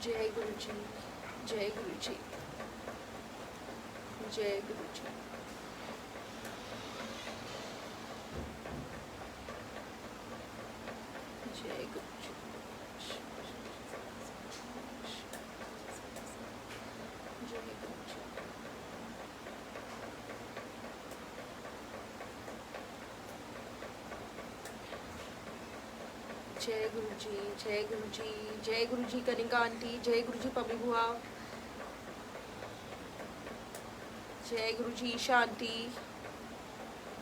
जय गुरु जी, जय गुरु जी, जय गुरु जी, जय गुरु जी, जय गुरु जी, जय गुरु जी, जय गुरु जी, जय गुरु जी कनिका आंटी, जय गुरु जी पम्मी बुआ, जय गुरु जी ईशा आंटी,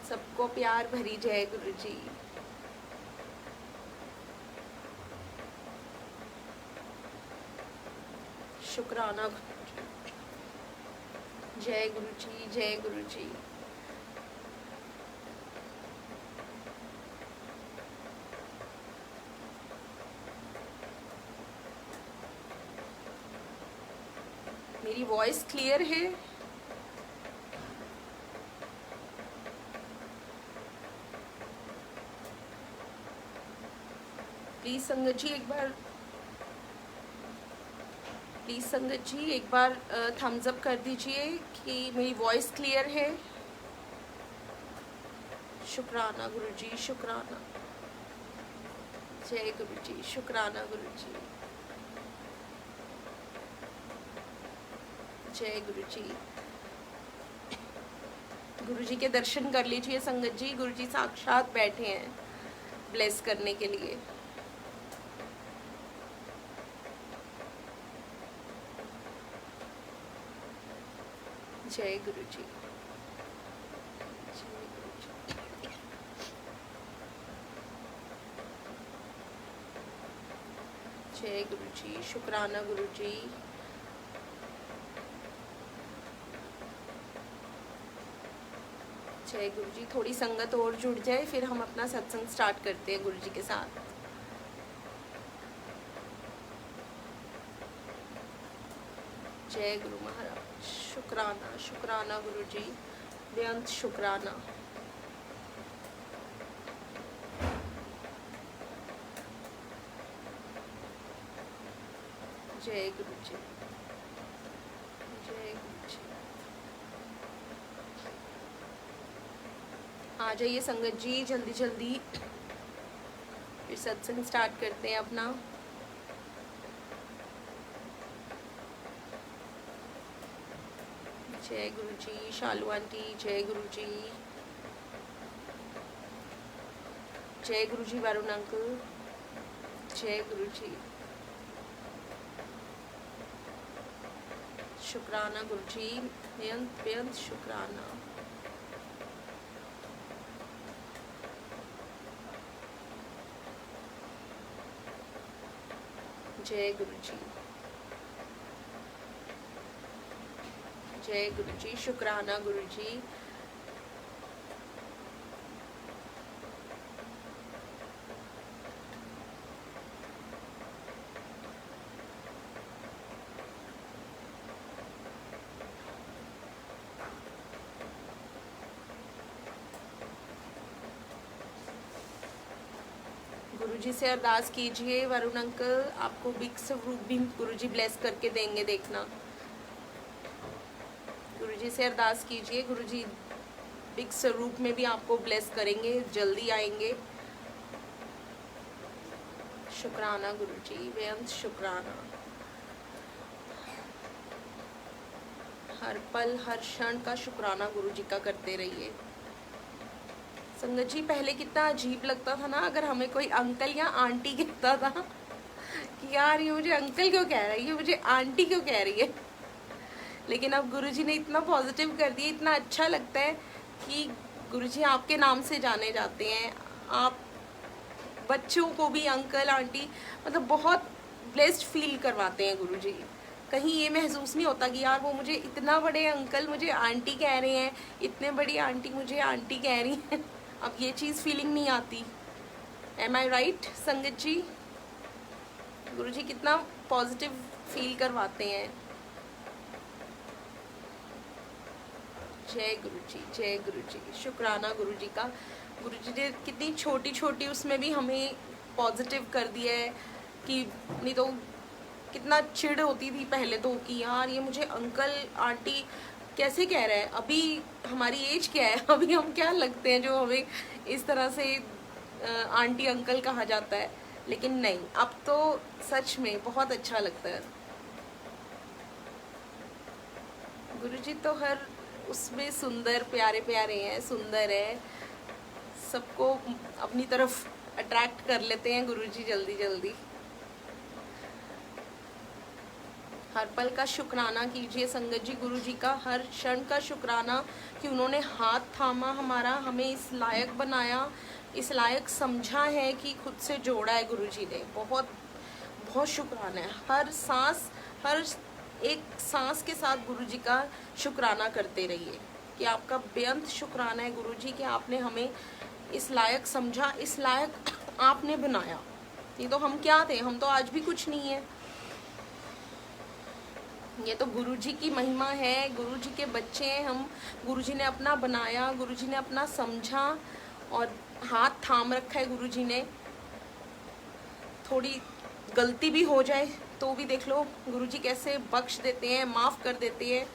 सबको प्यार भरी जय गुरु जी। शुक्राना जय गुरु जी, जय गुरु जी, मेरी वॉइस क्लियर है? प्लीज संगत जी एक बार, प्लीज संगत जी एक बार थम्स अप कर दीजिए कि मेरी वॉइस क्लियर है। शुक्राना गुरु जी, शुक्राना, जय गुरु जी, शुक्राना गुरु जी, जय गुरु जी। गुरु जी के दर्शन कर लीजिए संगत जी, गुरु जी साक्षात बैठे हैं ब्लेस करने के लिए। जय गुरु जी, जय गुरु जी, जय गुरु जी, शुक्राना गुरु जी, जय गुरु जी। थोड़ी संगत और जुड़ जाए फिर हम अपना सत्संग स्टार्ट करते हैं गुरु जी के साथ। जय गुरु महाराज, शुक्राना, शुक्राना गुरु जी, बेअंत शुक्राना। जय गुरु जी, जय गुरु जी। आ जाइए संगत जी जल्दी जल्दी, फिर सत्संग स्टार्ट करते हैं अपना। जय गुरु जी शालू आंटी, जय गुरु जी, जय गुरु जी वरुण अंकल, जय गुरु जी, शुक्राना गुरु जी, बेअंत बेअंत शुक्राना। जय गुरु जी, जय गुरु जी, शुक्राना गुरु जी। गुरुजी से अरदास कीजिए वरुण अंकल, आपको बिग स्वरूप भी गुरुजी ब्लेस करके देंगे, देखना। गुरुजी से अरदास कीजिए, गुरुजी बिग स्वरूप में भी आपको ब्लेस करेंगे, जल्दी आएंगे। शुक्राना गुरुजी, बेअंत शुक्राना। हर पल हर क्षण का शुक्राना गुरुजी का करते रहिए। संगत जी पहले कितना अजीब लगता था ना अगर हमें कोई अंकल या आंटी कहता था कि यार ये मुझे अंकल क्यों कह रहा है, ये मुझे आंटी क्यों कह रही है। लेकिन अब गुरुजी ने इतना पॉजिटिव कर दिया, इतना अच्छा लगता है कि गुरुजी आपके नाम से जाने जाते हैं। आप बच्चों को भी अंकल आंटी मतलब बहुत ब्लेस्ड फील करवाते हैं गुरुजी। कहीं ये महसूस नहीं होता कि यार वो मुझे इतना बड़े अंकल मुझे आंटी कह रहे हैं, इतने बड़ी आंटी मुझे आंटी कह रही हैं। अब ये चीज़ फीलिंग नहीं आती। एम आई राइट संगत जी? गुरुजी कितना पॉजिटिव फील करवाते हैं। जय गुरु जी, जय गुरु जी, शुक्राना गुरु जी का। गुरु जी ने कितनी छोटी छोटी उसमें भी हमें पॉजिटिव कर दिया है कि नहीं तो कितना चिढ़ होती थी पहले तो कि यार ये मुझे अंकल आंटी कैसे कह रहा है, अभी हमारी एज क्या है, अभी हम क्या लगते हैं जो हमें इस तरह से आंटी अंकल कहा जाता है। लेकिन नहीं, अब तो सच में बहुत अच्छा लगता है। गुरुजी तो हर उसमें सुंदर, प्यारे प्यारे हैं, सुंदर है, सबको अपनी तरफ अट्रैक्ट कर लेते हैं गुरुजी जल्दी जल्दी। हर पल का शुक्राना कीजिए संगत जी, गुरुजी का हर क्षण का शुक्राना कि उन्होंने हाथ थामा हमारा, हमें इस लायक बनाया, इस लायक समझा है कि खुद से जोड़ा है गुरुजी ने। बहुत बहुत शुक्राना है। हर सांस, हर एक सांस के साथ गुरुजी का शुक्राना करते रहिए कि आपका बेअंत शुक्राना है गुरुजी कि आपने हमें इस लायक समझा, इस लायक आपने बनाया। ये तो हम क्या थे, हम तो आज भी कुछ नहीं है। ये तो गुरुजी की महिमा है, गुरुजी के बच्चे हैं हम, गुरुजी ने अपना बनाया, गुरुजी ने अपना समझा और हाथ थाम रखा है गुरुजी ने। थोड़ी गलती भी हो जाए तो भी देख लो गुरुजी कैसे बख्श देते हैं, माफ़ कर देते हैं,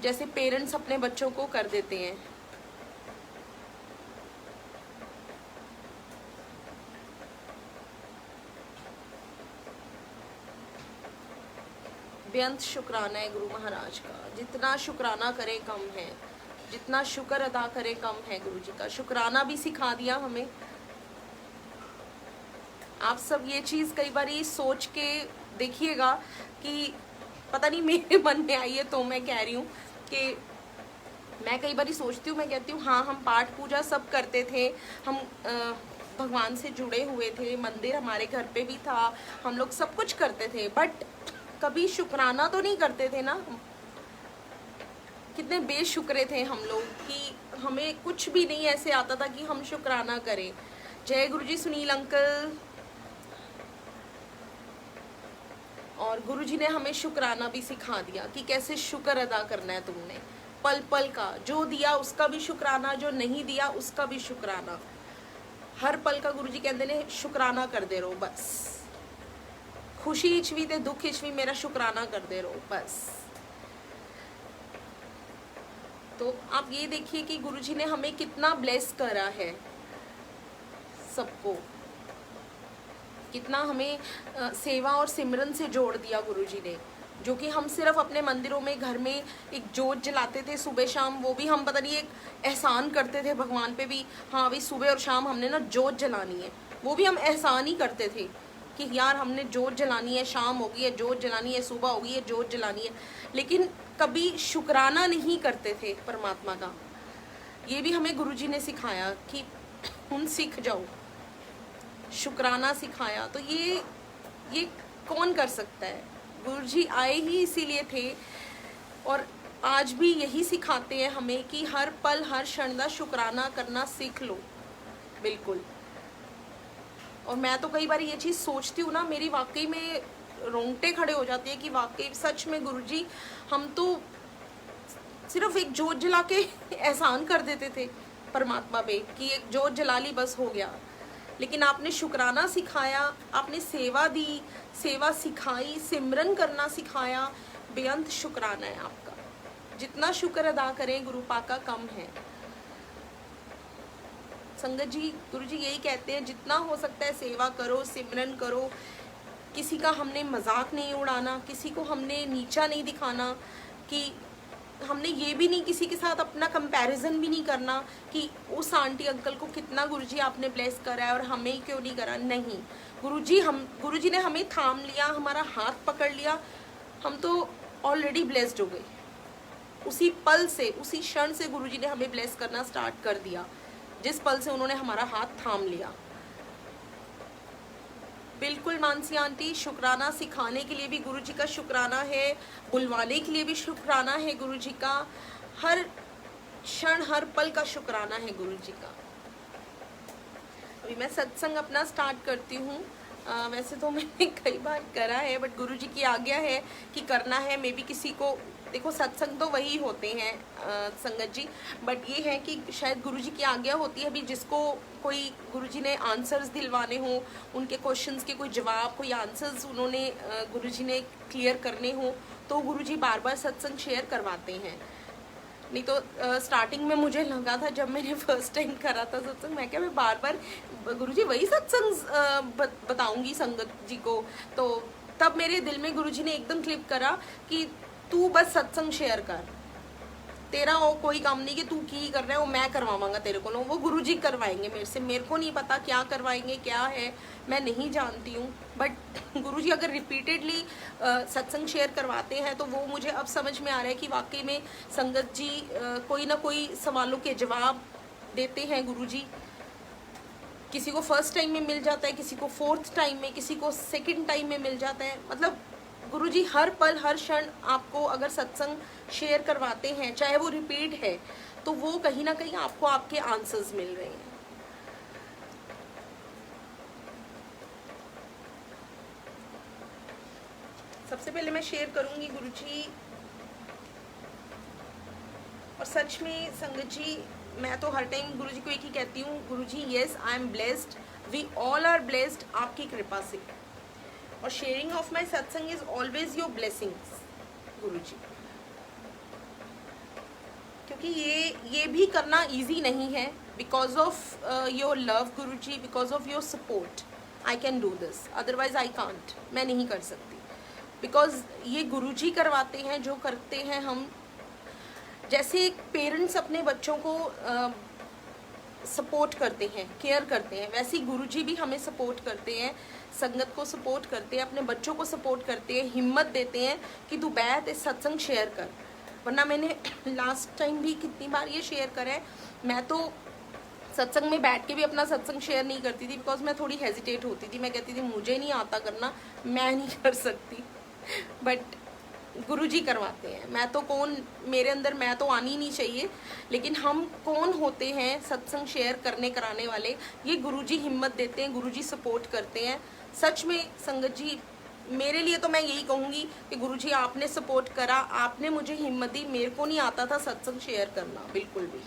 जैसे पेरेंट्स अपने बच्चों को कर देते हैं। बेअंत शुक्राना है गुरु महाराज का। जितना शुक्राना करे कम है, जितना शुक्र अदा करे कम है। गुरुजी का शुक्राना भी सिखा दिया हमें। आप सब ये चीज़ कई बार सोच के देखिएगा कि पता नहीं मेरे मन में आई है तो मैं कह रही हूँ कि मैं कई बार सोचती हूँ, मैं कहती हूँ हाँ हम पाठ पूजा सब करते थे, हम भगवान से जुड़े हुए थे, मंदिर हमारे घर पे भी था, हम लोग सब कुछ करते थे, बट कभी शुक्राना तो नहीं करते थे ना। कितने बेशुक्रे थे हम लोग कि हमें कुछ भी नहीं ऐसे आता था कि हम शुक्राना करें। जय गुरुजी सुनील अंकल। और गुरुजी ने हमें शुक्राना भी सिखा दिया कि कैसे शुक्र अदा करना है तुमने, पल पल का, जो दिया उसका भी शुक्राना, जो नहीं दिया उसका भी शुक्राना। हर पल का गुरुजी कहते ने शुक्राना करते रहो बस। खुशी इच भी ते दुख इच भी मेरा शुक्राना करते रहो बस। तो आप ये देखिए कि गुरुजी ने हमें कितना ब्लेस करा है, सबको कितना हमें सेवा और सिमरन से जोड़ दिया गुरुजी ने। जो कि हम सिर्फ अपने मंदिरों में, घर में एक जोत जलाते थे सुबह शाम, वो भी हम पता नहीं एक एहसान करते थे भगवान पे भी, हाँ भाई सुबह और शाम हमने ना जोत जलानी है, वो भी हम एहसान ही करते थे कि यार हमने जोत जलानी है, शाम होगी है जोत जलानी है, सुबह होगी है जोत जलानी है। लेकिन कभी शुक्राना नहीं करते थे परमात्मा का। ये भी हमें गुरुजी ने सिखाया कि तुम सीख जाओ, शुक्राना सिखाया। तो ये कौन कर सकता है? गुरुजी आए ही इसीलिए थे और आज भी यही सिखाते हैं हमें कि हर पल हर क्षण का शुक्राना करना सीख लो। बिल्कुल। और मैं तो कई बार ये चीज़ सोचती हूँ ना, मेरी वाकई में रोंगटे खड़े हो जाते हैं कि वाकई सच में गुरुजी हम तो सिर्फ एक जोत जला के एहसान कर देते थे परमात्मा पे कि एक जोत जला ली बस हो गया। लेकिन आपने शुक्राना सिखाया, आपने सेवा दी, सेवा सिखाई, सिमरन करना सिखाया। बेअंत शुक्राना है आपका। जितना शुक्र अदा करें गुरु पाका कम है। संगत जी, गुरुजी यही कहते हैं जितना हो सकता है सेवा करो, सिमरन करो। किसी का हमने मजाक नहीं उड़ाना, किसी को हमने नीचा नहीं दिखाना, कि हमने ये भी नहीं किसी के साथ अपना कंपैरिजन भी नहीं करना कि उस आंटी अंकल को कितना गुरुजी आपने ब्लेस करा है और हमें क्यों नहीं करा। नहीं, गुरुजी ने हमें थाम लिया, हमारा हाथ पकड़ लिया, हम तो ऑलरेडी ब्लेस्ड हो गए। उसी पल से, उसी क्षण से गुरुजी ने हमें ब्लेस करना स्टार्ट कर दिया, जिस पल से उन्होंने हमारा हाथ थाम लिया। बिल्कुल मानसी आंटी, शुक्राना सिखाने के लिए भी गुरुजी का शुक्राना है, बुलवाने के लिए भी शुक्राना है गुरुजी का, हर क्षण हर पल का शुक्राना है गुरुजी का। अभी मैं सत्संग अपना स्टार्ट करती हूँ। वैसे तो मैंने कई बार करा है, बट गुरुजी की आज्ञा है कि करना है। मे बी किसी को देखो सत्संग तो वही होते हैं संगत जी, बट ये है कि शायद गुरुजी की आज्ञा होती है। अभी जिसको कोई गुरुजी ने आंसर्स दिलवाने हो, उनके क्वेश्चंस के कोई जवाब, कोई आंसर्स उन्होंने गुरुजी ने क्लियर करने हो, तो गुरुजी बार बार सत्संग शेयर करवाते हैं। नहीं तो स्टार्टिंग में मुझे लगा था, जब मैंने फर्स्ट टाइम करा था सत्संग, मैं क्या मैं बार बार गुरुजी वही सत्संग बताऊंगी संगत जी को। तो तब मेरे दिल में गुरुजी ने एकदम क्लिक करा कि तू बस सत्संग शेयर कर, तेरा वो कोई काम नहीं कि तू की कर रहा है, वो मैं करवाऊंगा तेरे को। वो गुरुजी करवाएंगे मेरे से, मेरे को नहीं पता क्या करवाएंगे, क्या है मैं नहीं जानती हूँ, बट गुरुजी अगर रिपीटेडली सत्संग शेयर करवाते हैं तो वो मुझे अब समझ में आ रहा है कि वाकई में संगत जी कोई ना कोई सवालों के जवाब देते हैं गुरुजी। किसी को फर्स्ट टाइम में मिल जाता है, किसी को फोर्थ टाइम में, किसी को सेकंड टाइम में मिल जाता है। मतलब गुरुजी हर पल हर क्षण आपको अगर सत्संग शेयर करवाते हैं, चाहे वो रिपीट है, तो वो कहीं ना कहीं आपको आपके आंसर्स मिल रहे हैं। सबसे पहले मैं शेयर करूंगी गुरुजी, और सच में संगत जी मैं तो हर टाइम गुरुजी को एक ही कहती हूँ, Guruji yes I am blessed, we all are blessed आपकी कृपा से, और sharing of my satsang is always your blessings Guruji. क्योंकि ये भी करना इजी नहीं है, because of your love Guruji, because of your support I can do this, otherwise I can't, मैं नहीं कर सकती। बिकॉज ये गुरुजी करवाते हैं जो करते हैं हम। जैसे एक पेरेंट्स अपने बच्चों को सपोर्ट करते हैं, केयर करते हैं, वैसे ही गुरुजी भी हमें सपोर्ट करते हैं, संगत को सपोर्ट करते हैं, अपने बच्चों को सपोर्ट करते हैं, हिम्मत देते हैं कि तू बैठ इस सत्संग शेयर कर। वरना मैंने लास्ट टाइम भी कितनी बार ये शेयर करा है, मैं तो सत्संग में बैठ के भी अपना सत्संग शेयर नहीं करती थी, बिकॉज मैं थोड़ी हेजिटेट होती थी। मैं कहती थी मुझे नहीं आता करना, मैं नहीं कर सकती, बट गुरुजी करवाते हैं। मैं तो कौन, मेरे अंदर मैं तो आनी नहीं चाहिए, लेकिन हम कौन होते हैं सत्संग शेयर करने कराने वाले, ये गुरुजी हिम्मत देते हैं, गुरुजी सपोर्ट करते हैं। सच में संगत जी मेरे लिए तो मैं यही कहूँगी कि गुरुजी आपने सपोर्ट करा, आपने मुझे हिम्मत दी, मेरे को नहीं आता था सत्संग शेयर करना बिल्कुल भी।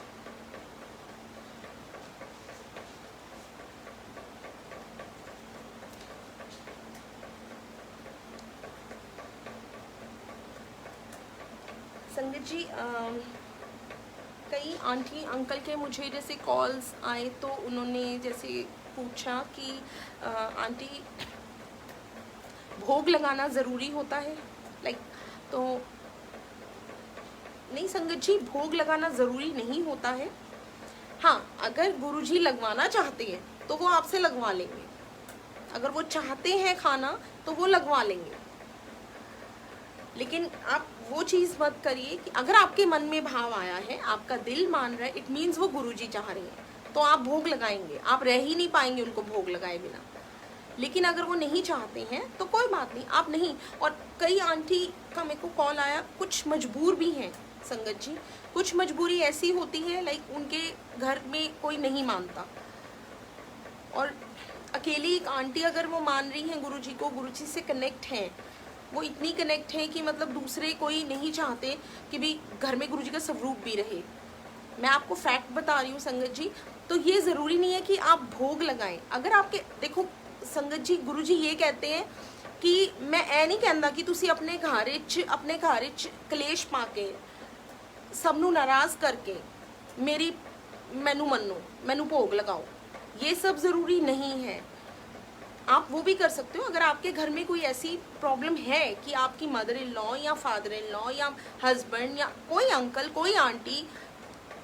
संगत जी कई आंटी अंकल के मुझे जैसे कॉल्स आए, तो उन्होंने जैसे पूछा कि आंटी भोग लगाना ज़रूरी होता है, लाइक तो नहीं संगत जी, भोग लगाना ज़रूरी नहीं होता है। हाँ, अगर गुरुजी लगवाना चाहते हैं तो वो आपसे लगवा लेंगे, अगर वो चाहते हैं खाना तो वो लगवा लेंगे। लेकिन आप वो चीज़ मत करिए कि अगर आपके मन में भाव आया है, आपका दिल मान रहा है, इट मीन्स वो गुरुजी चाह रहे हैं, तो आप भोग लगाएंगे, आप रह ही नहीं पाएंगे उनको भोग लगाए बिना। लेकिन अगर वो नहीं चाहते हैं तो कोई बात नहीं, आप नहीं। और कई आंटी का मेरे को कॉल आया, कुछ मजबूर भी हैं संगत जी, कुछ मजबूरी ऐसी होती है लाइक उनके घर में कोई नहीं मानता, और अकेली एक आंटी अगर वो मान रही हैं गुरुजी को, गुरुजी से कनेक्ट हैं, वो इतनी कनेक्ट है कि मतलब दूसरे कोई नहीं चाहते कि भी घर में गुरुजी का स्वरूप भी रहे। मैं आपको फैक्ट बता रही हूँ संगत जी, तो ये ज़रूरी नहीं है कि आप भोग लगाएं। अगर आपके देखो संगत जी, गुरुजी ये कहते हैं कि मैं ऐ नहीं कहता कि तुसी अपने घर कलेश पा के सबनू नाराज़ करके मैनू मनो, मैनू भोग लगाओ, ये सब ज़रूरी नहीं है। आप वो भी कर सकते हो अगर आपके घर में कोई ऐसी प्रॉब्लम है कि आपकी मदर इन लॉ या फादर इन लॉ या हस्बैंड या कोई अंकल, कोई आंटी,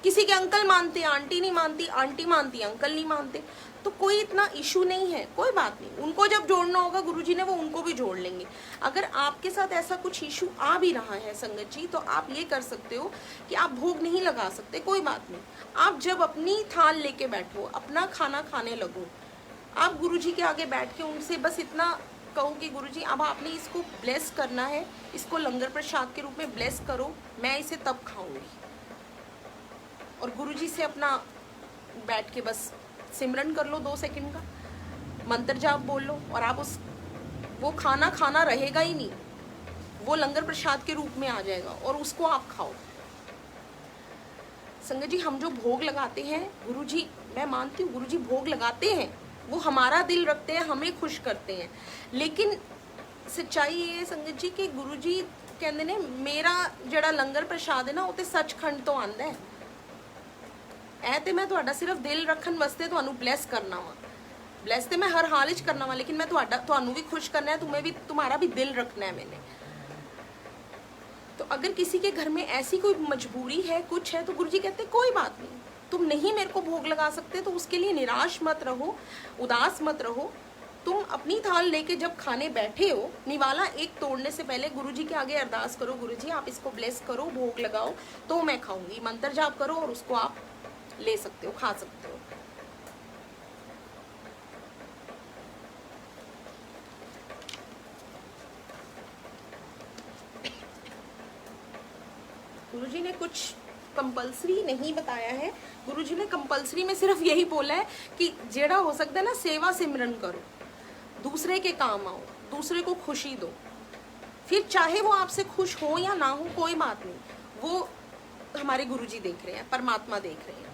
किसी के अंकल मानते आंटी नहीं मानती, आंटी मानती अंकल नहीं मानते, तो कोई इतना इशू नहीं है, कोई बात नहीं। उनको जब जोड़ना होगा गुरुजी ने, वो उनको भी जोड़ लेंगे। अगर आपके साथ ऐसा कुछ इशू आ भी रहा है संगत जी, तो आप ये कर सकते हो कि आप भोग नहीं लगा सकते, कोई बात नहीं। आप जब अपनी थाल लेके बैठो, अपना खाना खाने लगो, आप गुरुजी के आगे बैठ के उनसे बस इतना कहो कि गुरुजी अब आपने इसको ब्लेस करना है, इसको लंगर प्रसाद के रूप में ब्लेस करो, मैं इसे तब खाऊंगी। और गुरुजी से अपना बैठ के बस सिमरन कर लो 2 सेकंड का, मंत्र जाप बोल लो, और आप वो खाना रहेगा ही नहीं, वो लंगर प्रसाद के रूप में आ जाएगा और उसको आप खाओ। संगत जी, हम जो भोग लगाते हैं, गुरुजी, मैं मानती हूँ गुरुजी भोग लगाते हैं, वो हमारा दिल रखते हैं, हमें खुश करते हैं, लेकिन सच्चाई ये है संगत जी कि गुरुजी कहते ने मेरा जड़ा लंगर प्रसाद है ना, वो तो सचखंड तो आंदा है। ऐ ते मैं तुहाडा सिर्फ दिल रखन वास्ते तुहानू ब्लैस करना वा, ब्लैस तो मैं हर हाल च करना वा, लेकिन मैं तुहानू भी खुश करना है, तुम्हें भी, तुम्हारा भी दिल रखना है मैंने। तो अगर किसी के घर में ऐसी कोई मजबूरी है, कुछ है, तो गुरुजी कहते कोई बात नहीं, तुम नहीं मेरे को भोग लगा सकते तो उसके लिए निराश मत रहो, उदास मत रहो। तुम अपनी थाल लेके जब खाने बैठे हो, निवाला एक तोड़ने से पहले गुरुजी के आगे अरदास करो, गुरुजी आप इसको ब्लेस करो, भोग लगाओ तो मैं खाऊंगी, मंत्र जाप करो और उसको आप ले सकते हो, खा सकते हो। गुरुजी ने कुछ कंपल्सरी नहीं बताया है, गुरुजी ने कंपल्सरी में सिर्फ यही बोला है कि जेड़ा हो सकता है ना, सेवा सिमरन करो, दूसरे के काम आओ, दूसरे को खुशी दो। फिर चाहे वो आपसे खुश हो या ना हो, कोई बात नहीं, वो हमारे गुरुजी देख रहे हैं, परमात्मा देख रहे हैं।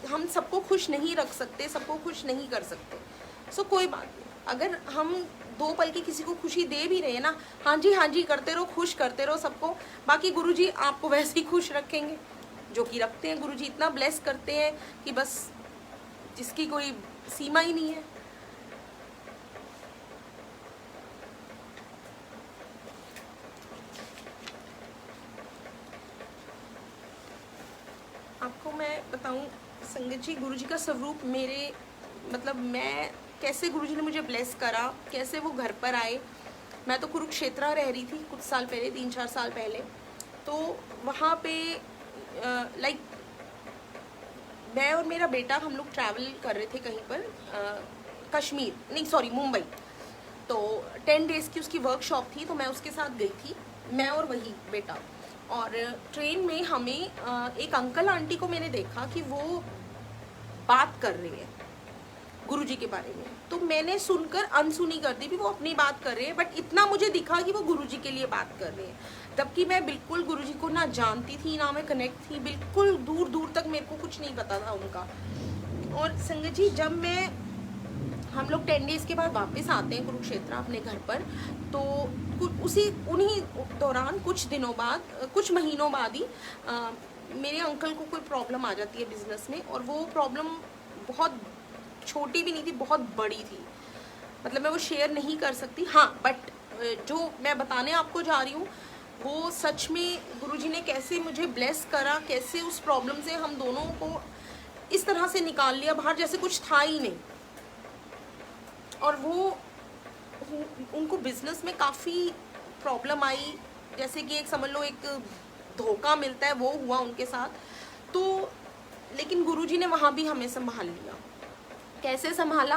हम सबको खुश नहीं रख सकते, सबको खुश नहीं कर सकते, सो कोई बात नहीं। अगर हम 2 पल की किसी को खुशी दे भी रहे हैं ना, हाँ जी करते रहो, खुश करते रहो सबको, बाकी गुरुजी आपको वैसे ही खुश रखेंगे जो कि रखते हैं। गुरुजी इतना ब्लेस करते हैं कि बस जिसकी कोई सीमा ही नहीं है। आपको मैं बताऊं संगत जी, गुरुजी का स्वरूप मेरे, मतलब मैं कैसे गुरुजी ने मुझे ब्लेस करा, कैसे वो घर पर आए। मैं तो कुरुक्षेत्र रह रही थी कुछ साल पहले, 3-4 साल पहले, तो वहाँ पे लाइक मैं और मेरा बेटा, हम लोग ट्रैवल कर रहे थे कहीं पर, कश्मीर नहीं सॉरी मुंबई। तो 10 डेज़ की उसकी वर्कशॉप थी, तो मैं उसके साथ गई थी, मैं और वही बेटा। और ट्रेन में हमें एक अंकल आंटी को मैंने देखा कि वो बात कर रहे हैं गुरुजी के बारे में, तो मैंने सुनकर अनसुनी कर दी भी, वो अपनी बात कर रहे हैं, बट इतना मुझे दिखा कि वो गुरुजी के लिए बात कर रहे हैं, जबकि मैं बिल्कुल गुरुजी को ना जानती थी ना मैं कनेक्ट थी, बिल्कुल दूर दूर तक मेरे को कुछ नहीं पता था उनका। और संगत जी, जब हम लोग 10 डेज़ के बाद वापस आते हैं कुरुक्षेत्र अपने घर पर, तो उन्हीं दौरान कुछ महीनों बाद ही मेरे अंकल को कोई प्रॉब्लम आ जाती है बिजनेस में, और वो प्रॉब्लम बहुत छोटी भी नहीं थी, बहुत बड़ी थी, मतलब मैं वो शेयर नहीं कर सकती। हाँ, बट जो मैं बताने आपको जा रही हूँ वो सच में गुरुजी ने कैसे मुझे ब्लेस करा, कैसे उस प्रॉब्लम से हम दोनों को इस तरह से निकाल लिया बाहर जैसे कुछ था ही नहीं। और वो उनको बिजनेस में काफ़ी प्रॉब्लम आई, जैसे कि एक समझ लो एक धोखा मिलता है, वो हुआ उनके साथ। तो लेकिन गुरुजी ने वहाँ भी हमें संभाल लिया। कैसे संभाला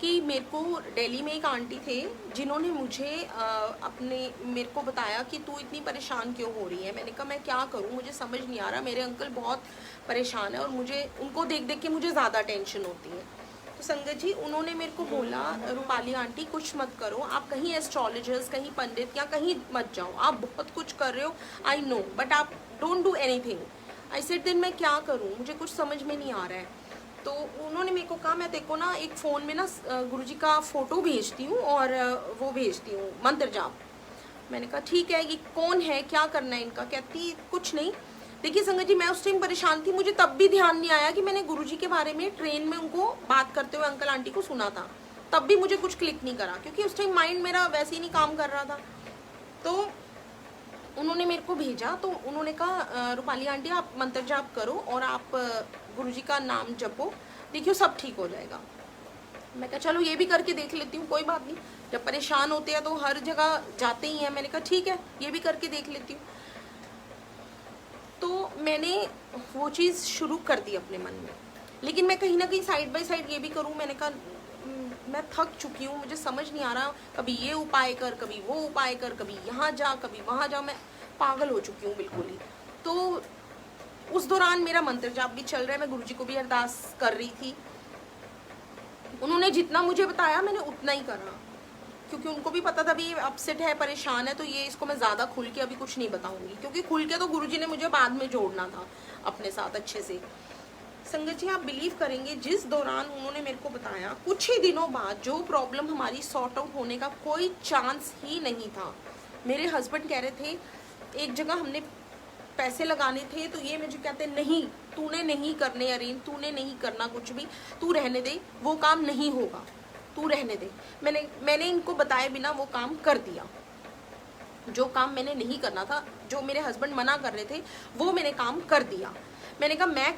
कि मेरे को दिल्ली में एक आंटी थे जिन्होंने मुझे मेरे को बताया कि तू इतनी परेशान क्यों हो रही है। मैंने कहा मैं क्या करूं, मुझे समझ नहीं आ रहा, मेरे अंकल बहुत परेशान है और मुझे उनको देख देख के मुझे ज़्यादा टेंशन होती है। तो संगत जी, उन्होंने मेरे को बोला, रूपाली आंटी कुछ मत करो, आप कहीं एस्ट्रोलॉजर्स, कहीं पंडित या कहीं मत जाओ, आप बहुत कुछ कर रहे हो, आई नो, बट आप don't do anything. I said then मैं क्या करूँ, मुझे कुछ समझ में नहीं आ रहा है। तो उन्होंने मेरे को कहा मैं देखो ना एक फ़ोन में ना गुरुजी का फ़ोटो भेजती हूँ और वो भेजती हूँ मंत्र जाप। मैंने कहा ठीक है, ये कौन है, क्या करना है इनका। कहती कुछ नहीं। देखिए संगत जी, मैं उस टाइम परेशान थी, मुझे तब भी ध्यान नहीं आया कि मैंने गुरुजी के बारे में ट्रेन में उनको बात करते हुए अंकल आंटी को सुना था, तब भी मुझे कुछ क्लिक नहीं करा क्योंकि उस टाइम माइंड मेरा वैसे ही नहीं काम कर रहा था। तो उन्होंने मेरे को भेजा, तो उन्होंने कहा रूपाली आंटी आप मंत्र जाप करो और आप गुरुजी का नाम जपो, देखियो सब ठीक हो जाएगा। मैं कहा चलो ये भी करके देख लेती हूँ, कोई बात नहीं, जब परेशान होते हैं तो हर जगह जाते ही हैं। मैंने कहा ठीक है, ये भी करके देख लेती हूँ। तो मैंने वो चीज़ शुरू कर दी अपने मन में, लेकिन मैं कहीं ना कहीं साइड बाय साइड ये भी करूँ। मैंने कहा मैं थक चुकी हूँ, मुझे समझ नहीं आ रहा, कभी ये उपाय कर, कभी वो उपाय कर, कभी यहाँ जा, कभी वहाँ जा, मैं पागल हो चुकी हूँ बिल्कुल ही। तो उस दौरान मेरा मंत्र जाप भी चल रहा है, मैं गुरुजी को भी अरदास कर रही थी। उन्होंने जितना मुझे बताया मैंने उतना ही करा। क्योंकि उनको भी पता था भी ये अपसेट है, परेशान है, तो ये इसको मैं ज़्यादा खुल के अभी कुछ नहीं बताऊंगी, क्योंकि खुल के तो गुरुजी ने मुझे बाद में जोड़ना था अपने साथ अच्छे से। संगत जी आप बिलीव करेंगे, जिस दौरान उन्होंने मेरे को बताया, कुछ ही दिनों बाद जो प्रॉब्लम हमारी सॉर्ट आउट होने का कोई चांस ही नहीं था। मेरे हस्बैंड कह रहे थे एक जगह हमने पैसे लगाने थे, तो ये मुझे कहते नहीं तूने नहीं करने अरेंज, तूने नहीं करना कुछ भी, तू रहने दे, वो काम नहीं होगा, तू रहने दे। मैंने इनको बताए बिना वो काम कर दिया। जो काम मैंने नहीं करना था, जो मेरे हस्बैंड मना कर रहे थे, वो मैंने काम कर दिया। मैंने कहा मैं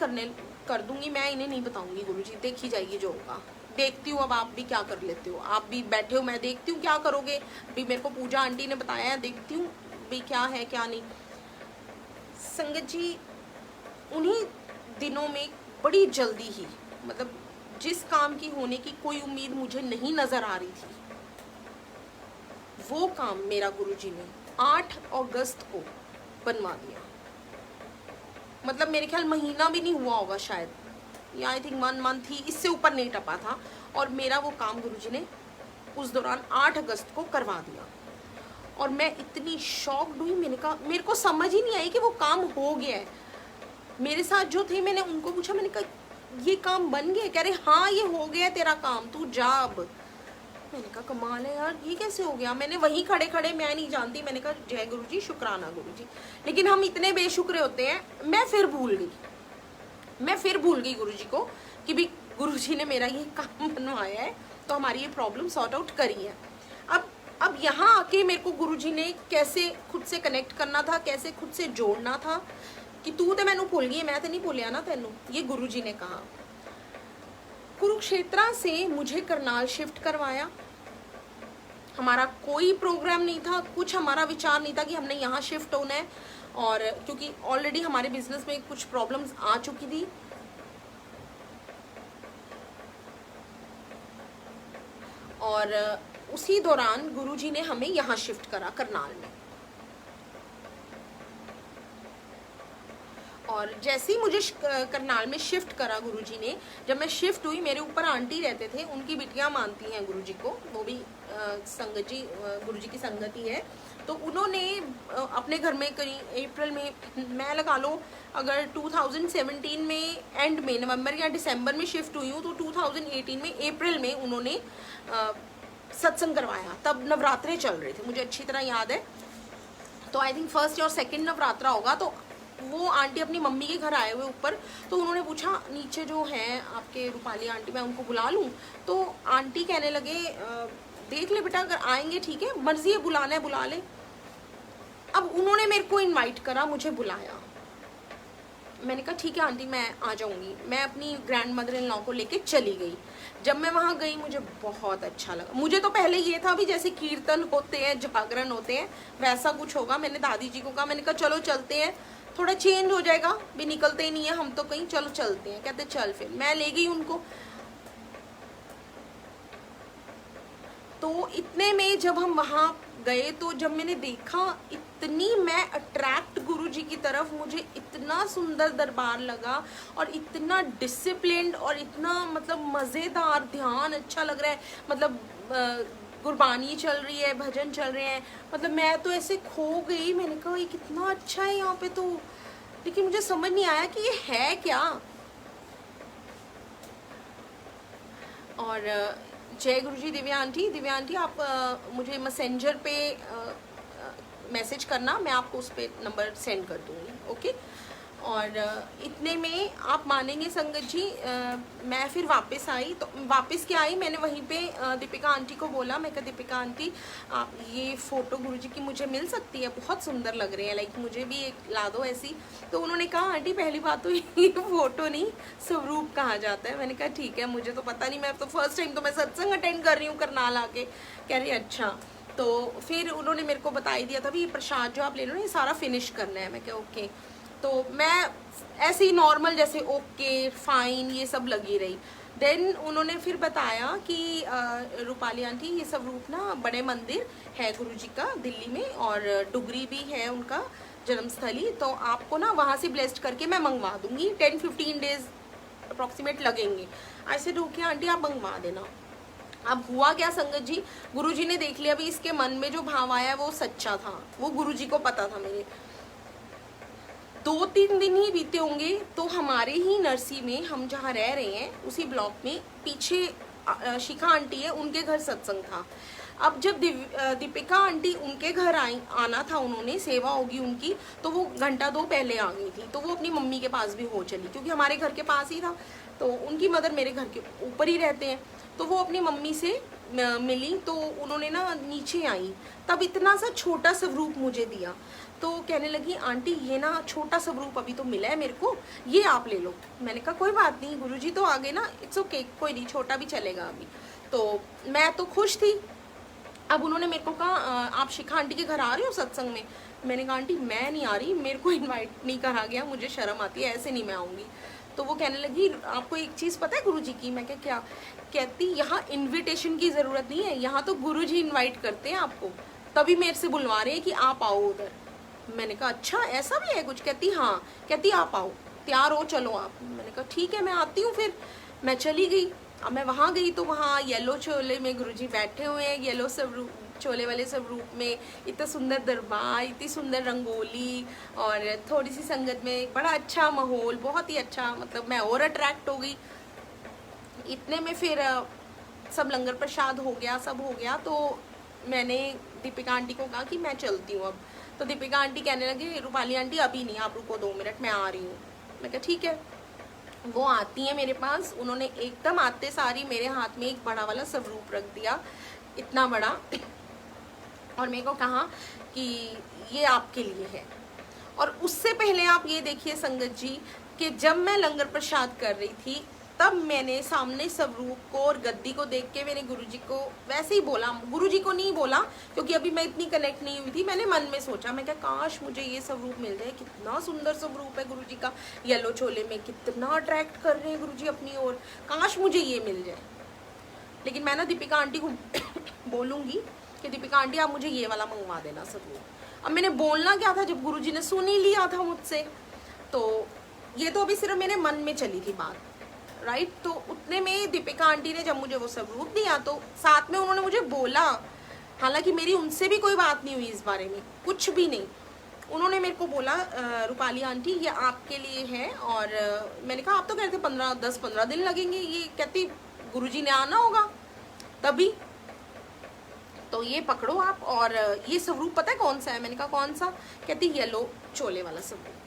कर दूंगी, मैं इन्हें नहीं बताऊंगी गुरुजी, देखी जाएगी जो होगा, देखती हूँ अब आप भी क्या कर लेते हो, आप भी बैठे हो, मैं देखती हूँ क्या करोगे। भी मेरे को पूजा आंटी ने बताया है, देखती हूँ भी क्या है क्या नहीं। संगत जी उन्हीं दिनों में बड़ी जल्दी ही, मतलब जिस काम की होने की कोई उम्मीद मुझे नहीं नजर आ रही थी, वो काम मेरा गुरुजी ने 8 अगस्त को बनवा दिया। मतलब मेरे ख्याल महीना भी नहीं हुआ होगा शायद, या आई थिंक 1 मंथ ही, इससे ऊपर नहीं टपा था, और मेरा वो काम गुरुजी ने उस दौरान 8 अगस्त को करवा दिया। और मैं इतनी शॉक्ड हुई, मैंने कहा मेरे को समझ ही नहीं आई कि वो काम हो गया है। मेरे साथ जो थे मैंने उनको पूछा, मैंने कहा ये काम बन गया? कह रहे हाँ ये हो गया तेरा काम, तू जा अब। मैंने कहा कमाल है यार, ये कैसे हो गया? मैंने वहीं खड़े खड़े, मैं नहीं जानती, मैंने कहा जय गुरुजी, शुक्राना गुरुजी। लेकिन हम इतने बेशुक्र होते हैं, मैं फिर भूल गई गुरुजी को कि भी गुरुजी ने मेरा ये काम बनवाया है, तो हमारी ये प्रॉब्लम सॉर्ट आउट करी है। अब यहाँ आके मेरे को गुरुजी ने कैसे खुद से कनेक्ट करना था, कैसे खुद से जोड़ना था कि तू तो मैनू भूल गई, मैं तो नहीं भूलिया ना तेनू, ये गुरुजी ने कहा। कुरुक्षेत्र से मुझे करनाल शिफ्ट करवाया। हमारा कोई प्रोग्राम नहीं था, कुछ हमारा विचार नहीं था कि हमने यहाँ शिफ्ट होना है, और क्योंकि ऑलरेडी हमारे बिजनेस में कुछ प्रॉब्लम्स आ चुकी थी। और उसी दौरान गुरुजी ने हमें यहाँ शिफ्ट करा करनाल में। और जैसे ही मुझे करनाल में शिफ्ट करा गुरुजी ने, जब मैं शिफ्ट हुई, मेरे ऊपर आंटी रहते थे, उनकी बिटियां मानती हैं गुरुजी को, वो भी संगत जी गुरुजी की संगत ही है। तो उन्होंने अपने घर में करीब अप्रैल में, मैं लगा लो अगर 2017 में एंड में, नवंबर या दिसंबर में शिफ्ट हुई हूँ, तो 2018 में अप्रैल में उन्होंने सत्संग करवाया। तब नवरात्रे चल रहे थे, मुझे अच्छी तरह याद है। तो आई थिंक फर्स्ट और सेकंड नवरात्रा होगा। तो वो आंटी अपनी मम्मी के घर आए हुए ऊपर, तो उन्होंने पूछा नीचे जो हैं आपके रूपाली आंटी, मैं उनको बुला लूँ? तो आंटी कहने लगे देख ले बेटा, अगर आएंगे ठीक है, मर्जी है बुलाना है बुला ले। अब उन्होंने मेरे को इनवाइट करा, मुझे बुलाया। मैंने कहा ठीक है आंटी मैं आ जाऊंगी। मैं अपनी ग्रैंड मदर इन लॉ को लेके चली गई। जब मैं वहाँ गई मुझे बहुत अच्छा लगा। मुझे तो पहले ये था भी जैसे कीर्तन होते हैं, जागरण होते हैं, वैसा कुछ होगा। मैंने दादी जी को कहा, मैंने कहा चलो चलते हैं, थोड़ा चेंज हो जाएगा, भी निकलते ही नहीं है हम तो कहीं, चलो चलते हैं। कहते चल। फिर मैं ले गई उनको। तो इतने में जब हम वहाँ गए, तो जब मैंने देखा, इतनी मैं अट्रैक्ट गुरुजी की तरफ, मुझे इतना सुंदर दरबार लगा, और इतना डिसिप्लिन्ड, और इतना मतलब मज़ेदार, ध्यान अच्छा लग रहा है, मतलब गुरबानी चल रही है, भजन चल रहे हैं, मतलब मैं तो ऐसे खो गई। मैंने कहा ये कितना अच्छा है यहाँ पे तो, लेकिन मुझे समझ नहीं आया कि ये है क्या। और जय गुरुजी। दिव्या आंटी आप मुझे मैसेंजर पे मैसेज करना, मैं आपको उस पर नंबर सेंड कर दूँगी, ओके। और इतने में आप मानेंगे संगत जी, मैं फिर वापस आई। तो वापस क्या आई, मैंने वहीं पे दीपिका आंटी को बोला, मैं कहा दीपिका आंटी आप ये फ़ोटो गुरुजी की मुझे मिल सकती है, बहुत सुंदर लग रहे हैं, लाइक मुझे भी एक ला दो ऐसी। तो उन्होंने कहा आंटी पहली बात तो ये फ़ोटो नहीं स्वरूप कहा जाता है। मैंने कहा ठीक है, मुझे तो पता नहीं, मैं तो फर्स्ट टाइम तो मैं सत्संग अटेंड कर रही हूँ करनाल आके। कह रही अच्छा। तो फिर उन्होंने मेरे को बता ही दिया था भी ये प्रसाद जो आप ले लो ना, ये सारा फिनिश करना है। मैं क्या ओके। तो मैं ऐसे ही नॉर्मल जैसे ओके फाइन ये सब लगी रही। देन उन्होंने फिर बताया कि रूपाली आंटी ये सब रूप ना बड़े मंदिर है गुरुजी का दिल्ली में, और डुगरी भी है उनका जन्मस्थली, तो आपको ना वहाँ से ब्लेस्ड करके मैं मंगवा दूंगी, 10-15 डेज अप्रॉक्सीमेट लगेंगे। ऐसे ओके आंटी आप मंगवा देना। अब हुआ क्या संगत जी, गुरुजी ने देख लिया, अभी इसके मन में जो भाव आया वो सच्चा था, वो गुरुजी को पता था मेरे। 2-3 दिन ही बीते होंगे तो हमारे ही नर्सरी में, हम जहाँ रह रहे हैं उसी ब्लॉक में, पीछे शिखा आंटी है, उनके घर सत्संग था। अब जब दीपिका आंटी उनके घर आना था, उन्होंने सेवा होगी उनकी, तो वो घंटा 2 पहले आ गई थी, तो वो अपनी मम्मी के पास भी हो चली, क्योंकि हमारे घर के पास ही था, तो उनकी मदर मेरे घर के ऊपर ही रहते हैं, तो वो अपनी मम्मी से मिली, तो उन्होंने ना नीचे आई, तब इतना सा छोटा सा रूप मुझे दिया, तो कहने लगी आंटी ये ना छोटा सा रूप अभी तो मिला है मेरे को, ये आप ले लो। मैंने कहा कोई बात नहीं गुरुजी तो आगे ना, इट्स ओके, कोई नहीं, छोटा भी चलेगा अभी। तो मैं तो खुश थी। अब उन्होंने मेरे को कहा आप शिखा आंटी के घर आ रहे हो सत्संग में? मैंने कहा आंटी मैं नहीं आ रही, मेरे को इनवाइट नहीं करा गया, मुझे शर्म आती है, ऐसे नहीं मैं आऊँगी। तो वो कहने लगी आपको एक चीज़ पता है गुरुजी की? मैं क्या? कहती यहाँ इन्विटेशन की ज़रूरत नहीं है, यहाँ तो गुरुजी इन्वाइट करते हैं आपको, तभी मेरे से बुलवा रहे हैं कि आप आओ उधर। मैंने कहा अच्छा ऐसा भी है कुछ? कहती हाँ, कहती आप आओ, तैयार हो, चलो आप। मैंने कहा ठीक है मैं आती हूँ। फिर मैं चली गई। अब मैं वहाँ गई तो वहाँ येलो चोले में गुरुजी बैठे हुए हैं, येलो सब चोले वाले सब रूप में, इतना सुंदर दरबार, इतनी सुंदर रंगोली, और थोड़ी सी संगत में बड़ा अच्छा माहौल, बहुत ही अच्छा, मतलब मैं और अट्रैक्ट हो गई। इतने में फिर सब लंगर प्रसाद हो गया, सब हो गया, तो मैंने दीपिका आंटी को कहा कि मैं चलती हूँ अब। तो दीपिका आंटी कहने लगे रूपाली आंटी अभी नहीं, आप रुको 2 मिनट, मैं आ रही हूँ। मैं कहा ठीक है। वो आती है मेरे पास, उन्होंने एकदम आते सारी मेरे हाथ में एक बड़ा वाला स्वरूप रख दिया, इतना बड़ा, और मेरे को कहा कि ये आपके लिए है। और उससे पहले आप ये देखिए संगत जी कि जब मैं लंगर प्रसाद कर रही थी तब मैंने सामने स्वरूप को और गद्दी को देख के मैंने गुरुजी को वैसे ही बोला, गुरुजी को नहीं बोला क्योंकि अभी मैं इतनी कनेक्ट नहीं हुई थी। मैंने मन में सोचा, मैं क्या काश मुझे ये स्वरूप मिल जाए, कितना सुंदर स्वरूप है गुरुजी का, येलो चोले में कितना अट्रैक्ट कर रहे हैं गुरुजी अपनी ओर, काश मुझे ये मिल जाए। लेकिन मैं ना दीपिका आंटी को बोलूँगी कि दीपिका आंटी आप मुझे ये वाला मंगवा देना स्वरूप। अब मैंने बोलना क्या था जब गुरुजी ने सुन ही लिया था मुझसे, तो ये तो अभी सिर्फ मेरे मन में चली थी बात, राइट। तो उतने में दीपिका आंटी ने जब मुझे वो स्वरूप दिया तो साथ में उन्होंने मुझे बोला, हालांकि मेरी उनसे भी कोई बात नहीं हुई इस बारे में, कुछ भी नहीं। उन्होंने मेरे को बोला रूपाली आंटी ये आपके लिए है, और मैंने कहा आप तो कहते 10-15 दिन लगेंगे, ये कहती गुरुजी ने आना होगा तभी, तो ये पकड़ो आप, और ये स्वरूप पता है कौन सा है? मैंने कहा कौन सा? कहती येलो चोले वाला स्वरूप।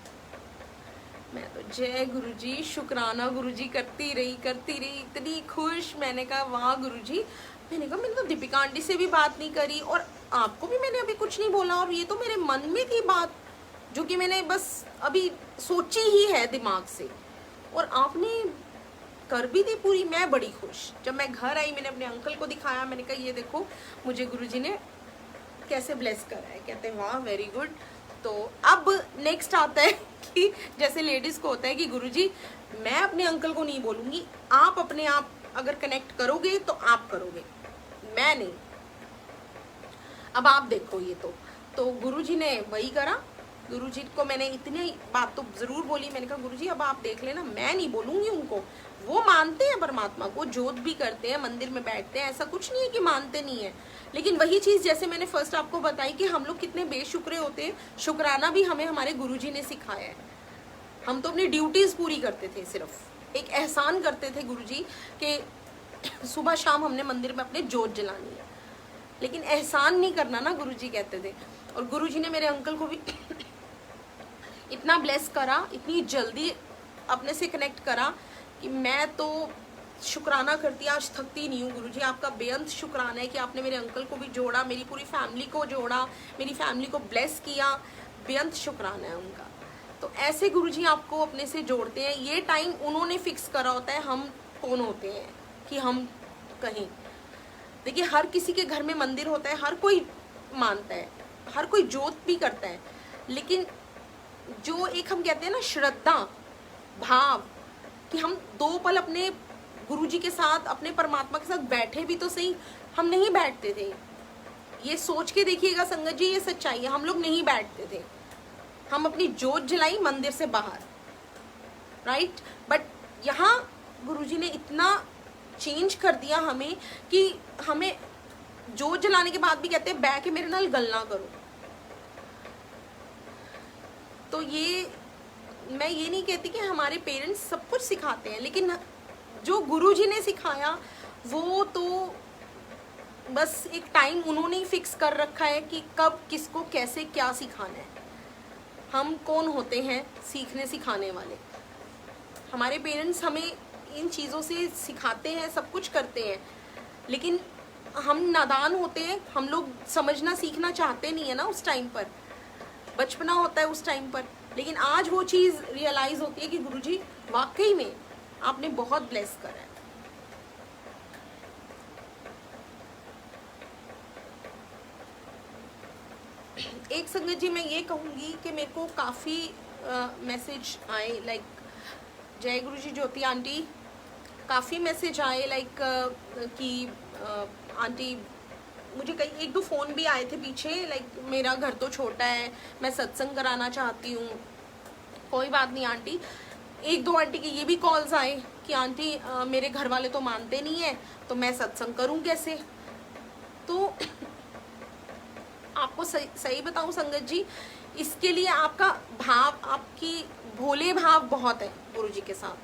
मैं तो जय गुरुजी, शुक्राना गुरुजी करती रही, इतनी खुश। मैंने कहा वाह गुरुजी। मैंने कहा मैंने तो दीपिका आंटी से भी बात नहीं करी और आपको भी मैंने अभी कुछ नहीं बोला, और ये तो मेरे मन में थी बात जो कि मैंने बस अभी सोची ही है दिमाग से, और आपने कर भी दी पूरी। मैं बड़ी खुश। जब मैं घर आई मैंने अपने अंकल को दिखाया, मैंने कहा ये देखो मुझे गुरुजी ने कैसे ब्लेस करा है। कहते हैं वाह वेरी गुड। तो अब नेक्स्ट आता है कि जैसे लेडीज को होता है कि गुरुजी मैं अपने अंकल को नहीं बोलूँगी, आप अपने आप अगर कनेक्ट करोगे तो आप करोगे, मैं नहीं। अब आप देखो ये तो गुरुजी ने वही करा। गुरुजी को मैंने इतनी बात तो ज़रूर बोली, मैंने कहा गुरुजी अब आप देख लेना, मैं नहीं बोलूँगी उनको, वो मानते हैं परमात्मा को, जोत भी करते हैं, मंदिर में बैठते हैं, ऐसा कुछ नहीं है कि मानते नहीं है। लेकिन वही चीज़ जैसे मैंने फर्स्ट आपको बताई कि हम लोग कितने बेशुक्रे होते हैं, शुक्राना भी हमें हमारे गुरुजी ने सिखाया है। हम तो अपनी ड्यूटीज़ पूरी करते थे, सिर्फ एक एहसान करते थे गुरुजी कि सुबह शाम हमने मंदिर में अपने जोत जलानी है, लेकिन एहसान नहीं करना ना, गुरुजी कहते थे। और गुरुजी ने मेरे अंकल को भी इतना ब्लेस करा, इतनी जल्दी अपने से कनेक्ट करा कि मैं तो शुक्राना करती, आज थकती नहीं हूँ। गुरुजी आपका बेअंत शुक्राना है कि आपने मेरे अंकल को भी जोड़ा, मेरी पूरी फैमिली को जोड़ा, मेरी फैमिली को ब्लेस किया, बेअंत शुक्राना है उनका। तो ऐसे गुरुजी आपको अपने से जोड़ते हैं। ये टाइम उन्होंने फिक्स करा होता है, हम कौन होते हैं कि हम कहीं। देखिए हर किसी के घर में मंदिर होता है, हर कोई मानता है, हर कोई जोत भी करता है, लेकिन जो एक हम कहते हैं ना श्रद्धा भाव कि हम 2 पल अपने गुरुजी के साथ, अपने परमात्मा के साथ बैठे भी तो सही, हम नहीं बैठते थे। ये सोच के देखिएगा संगत जी, ये सच्चाई है, हम लोग नहीं बैठते थे। हम अपनी जोत जलाई मंदिर से बाहर, राइट। बट यहाँ गुरुजी ने इतना चेंज कर दिया हमें कि हमें जोत जलाने के बाद भी कहते हैं बैठ के मेरे नाल गल्ला करो। तो ये मैं ये नहीं कहती कि हमारे पेरेंट्स सब कुछ सिखाते हैं, लेकिन जो गुरुजी ने सिखाया वो तो बस एक टाइम उन्होंने ही फिक्स कर रखा है कि कब किसको कैसे क्या सिखाना है। हम कौन होते हैं सीखने सिखाने वाले? हमारे पेरेंट्स हमें इन चीज़ों से सिखाते हैं, सब कुछ करते हैं, लेकिन हम नादान होते हैं, हम लोग समझना सीखना चाहते नहीं है ना उस टाइम पर, बचपना होता है उस टाइम पर। लेकिन आज वो चीज़ रियलाइज़ होती है कि गुरुजी वाकई में आपने बहुत ब्लेस करा है। एक संगत जी मैं ये कहूँगी कि मेरे को काफ़ी मैसेज आए, लाइक जय गुरु जी ज्योति आंटी, काफ़ी मैसेज आए लाइक कि आंटी मुझे कई एक दो फ़ोन भी आए थे पीछे, लाइक मेरा घर तो छोटा है, मैं सत्संग कराना चाहती हूँ। कोई बात नहीं आंटी, एक दो आंटी के ये भी कॉल्स आए कि आंटी मेरे घर वाले तो मानते नहीं है, तो मैं सत्संग करूँ कैसे? तो आपको सही बताऊं संगत जी, इसके लिए आपका भाव, आपकी भोले भाव बहुत है गुरुजी के साथ।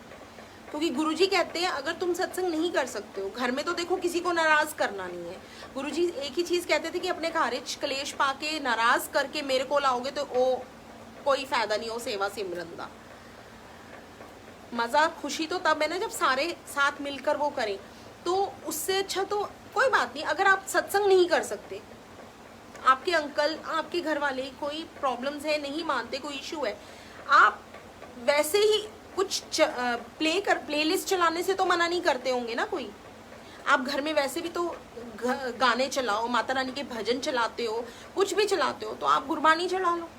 क्योंकि गुरुजी कहते हैं अगर तुम सत्संग नहीं कर सकते हो घर में, तो देखो किसी को नाराज करना नहीं है। गुरुजी एक ही चीज कहते थे कि अपने खारिज कलेश पाके नाराज करके मेरे को लाओगे तो ओ कोई फायदा नहीं हो सेवा सिमरन दा। मजा खुशी तो तब है ना जब सारे साथ मिलकर वो करें। तो उससे अच्छा तो कोई बात नहीं, अगर आप सत्संग नहीं कर सकते, आपके अंकल आपके घर वाले कोई प्रॉब्लम्स है, नहीं मानते, कोई इशू है, आप वैसे ही कुछ प्लेलिस्ट चलाने से तो मना नहीं करते होंगे ना कोई। आप घर में वैसे भी तो गाने चलाओ, माता रानी के भजन चलाते हो, कुछ भी चलाते हो, तो आप गुरबानी चला लो,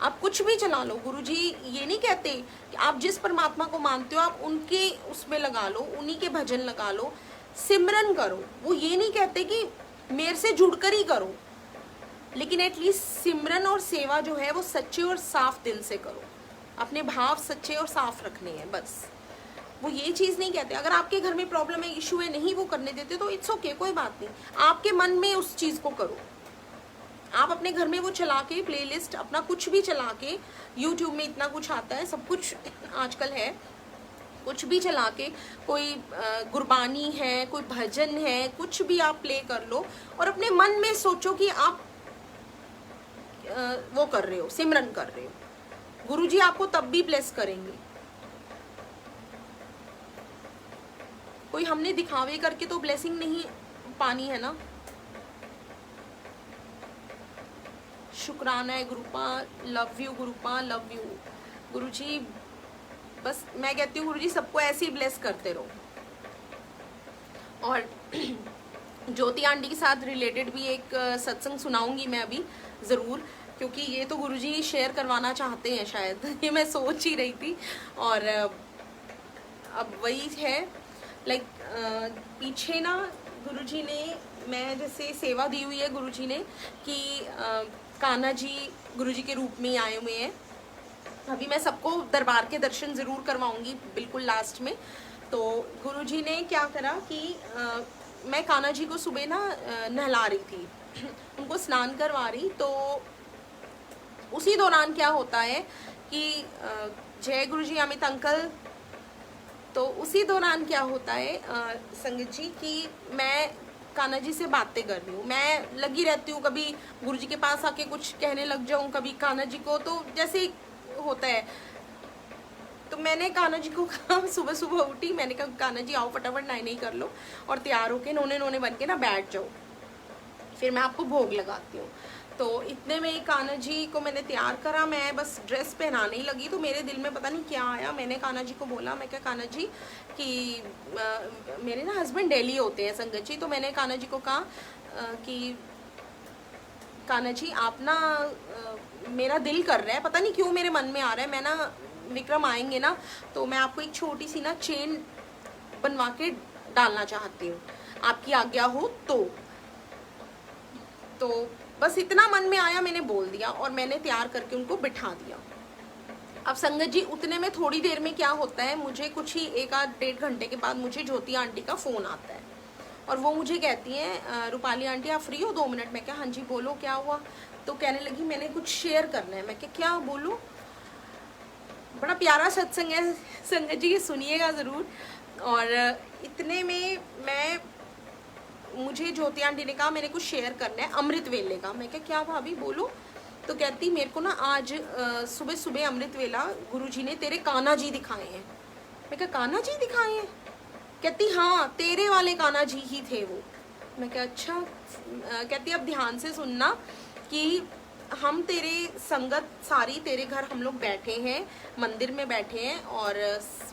आप कुछ भी चला लो। गुरुजी ये नहीं कहते कि आप जिस परमात्मा को मानते हो आप उनके उसमें लगा लो, उन्हीं के भजन लगा लो, सिमरन करो। वो ये नहीं कहते कि मेरे से जुड़कर ही करो, लेकिन एटलीस्ट सिमरन और सेवा जो है वो सच्चे और साफ दिल से करो। अपने भाव सच्चे और साफ रखने हैं बस। वो ये चीज़ नहीं कहते। अगर आपके घर में प्रॉब्लम है, इशू है, नहीं वो करने देते तो इट्स ओके, कोई बात नहीं, आपके मन में उस चीज़ को करो। आप अपने घर में वो चला के प्लेलिस्ट अपना कुछ भी चला के, यूट्यूब में इतना कुछ आता है, सब कुछ आजकल है, कुछ भी चला के, कोई गुरबानी है, कोई भजन है, कुछ भी आप प्ले कर लो और अपने मन में सोचो कि आप वो कर रहे हो, सिमरन कर रहे हो। गुरुजी आपको तब भी ब्लेस करेंगे। कोई हमने दिखावे करके तो ब्लेसिंग नहीं पानी है ना। शुक्राना है Gurupa, love you Gurupa, love you Guruji. बस मैं कहती हूँ गुरुजी सबको ऐसे ही ब्लेस करते रहो। और ज्योति आंटी के साथ रिलेटेड भी एक सत्संग सुनाऊंगी मैं अभी ज़रूर, क्योंकि ये तो गुरुजी शेयर करवाना चाहते हैं शायद, ये मैं सोच ही रही थी। और अब वही है लाइक पीछे ना गुरुजी ने, मैं जैसे सेवा दी हुई है गुरुजी ने कि कान्हा जी गुरुजी के रूप में आए हुए हैं। अभी मैं सबको दरबार के दर्शन ज़रूर करवाऊंगी बिल्कुल लास्ट में। तो गुरुजी ने क्या करा कि मैं कान्हा जी को सुबह ना नहला रही थी, उनको स्नान करवा रही। तो उसी दौरान क्या होता है कि जय गुरुजी अमित अंकल, तो उसी दौरान क्या होता है संगत जी कि मैं कान्हा जी से बातें कर रही हूँ, मैं लगी रहती हूँ, कभी गुरुजी के पास आके कुछ कहने लग जाऊँ, कभी कान्हा जी को, तो जैसे होता है। तो मैंने कान्हा जी को कहा, सुबह सुबह उठी, मैंने कहा कान्हा जी आओ फटाफट नहीं कर लो और तैयार होके नोने बन के ना बैठ जाओ, फिर मैं आपको भोग लगाती हूँ। तो इतने में कान्हा जी को मैंने तैयार करा, मैं बस ड्रेस पहनाने ही लगी तो मेरे दिल में पता नहीं क्या आया, मैंने कान्हा जी को बोला, मैं क्या कान्हा जी कि मेरे ना हस्बैंड दिल्ली होते हैं संगत जी। तो मैंने कान्हा जी को कहा कि कान्हा जी आप ना मेरा दिल कर रहा है, पता नहीं क्यों मेरे मन में आ रहा है, मैं ना विक्रम आएंगे ना तो मैं आपको एक छोटी सी ना चेन बनवा के डालना चाहती हूँ, आपकी आज्ञा हो तो बस इतना मन में आया, मैंने बोल दिया और मैंने तैयार करके उनको बिठा दिया। अब संगत जी उतने में थोड़ी देर में क्या होता है, मुझे कुछ ही 1-1.5 घंटे के बाद मुझे ज्योति आंटी का फ़ोन आता है और वो मुझे कहती हैं रूपाली आंटी आप फ्री हो 2 मिनट। मैं क्या हाँ जी बोलो क्या हुआ। तो कहने लगी मैंने कुछ शेयर करना है। मैं क्या बोलो। बड़ा प्यारा सत्संग है संगत जी, ये सुनिएगा ज़रूर। और इतने में मुझे ज्योति आंटी ने कहा मैंने कुछ शेयर करना है अमृत वेले का। मैं क्या भाभी बोलो। तो कहती मेरे को ना आज सुबह सुबह अमृत वेला गुरुजी ने तेरे कान्हा जी दिखाए हैं। मैं कान्हा जी दिखाए हैं। कहती हाँ तेरे वाले कान्हा जी ही थे वो। मैं अच्छा। कहती अब ध्यान से सुनना कि हम तेरे संगत सारी तेरे घर हम लोग बैठे हैं, मंदिर में बैठे हैं और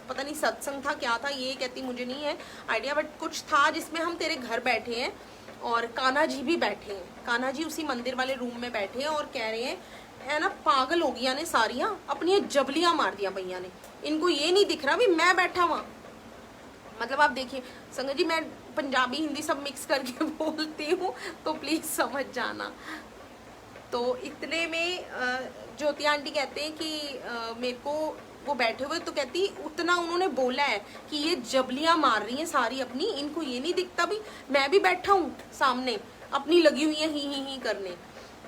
पता नहीं सत्संग था क्या था ये कहती मुझे नहीं है आइडिया, बट कुछ था जिसमें हम तेरे घर बैठे हैं और कान्हा जी भी बैठे हैं। कान्हा जी उसी मंदिर वाले रूम में बैठे हैं और कह रहे हैं है ना पागल हो गया ने सारियां अपनी जबलियां मार दिया भैया ने, इनको ये नहीं दिख रहा भी मैं बैठा वहां। मतलब आप देखिए संगत जी मैं पंजाबी हिंदी सब मिक्स करके बोलती हूँ तो प्लीज समझ जाना। तो इतने में ज्योति आंटी कहते हैं कि मेरे को वो बैठे हुए तो कहती उतना उन्होंने बोला है कि ये जबलियां मार रही हैं सारी अपनी, इनको ये नहीं दिखता भी मैं भी बैठा हूँ सामने अपनी लगी हुई है ही करने।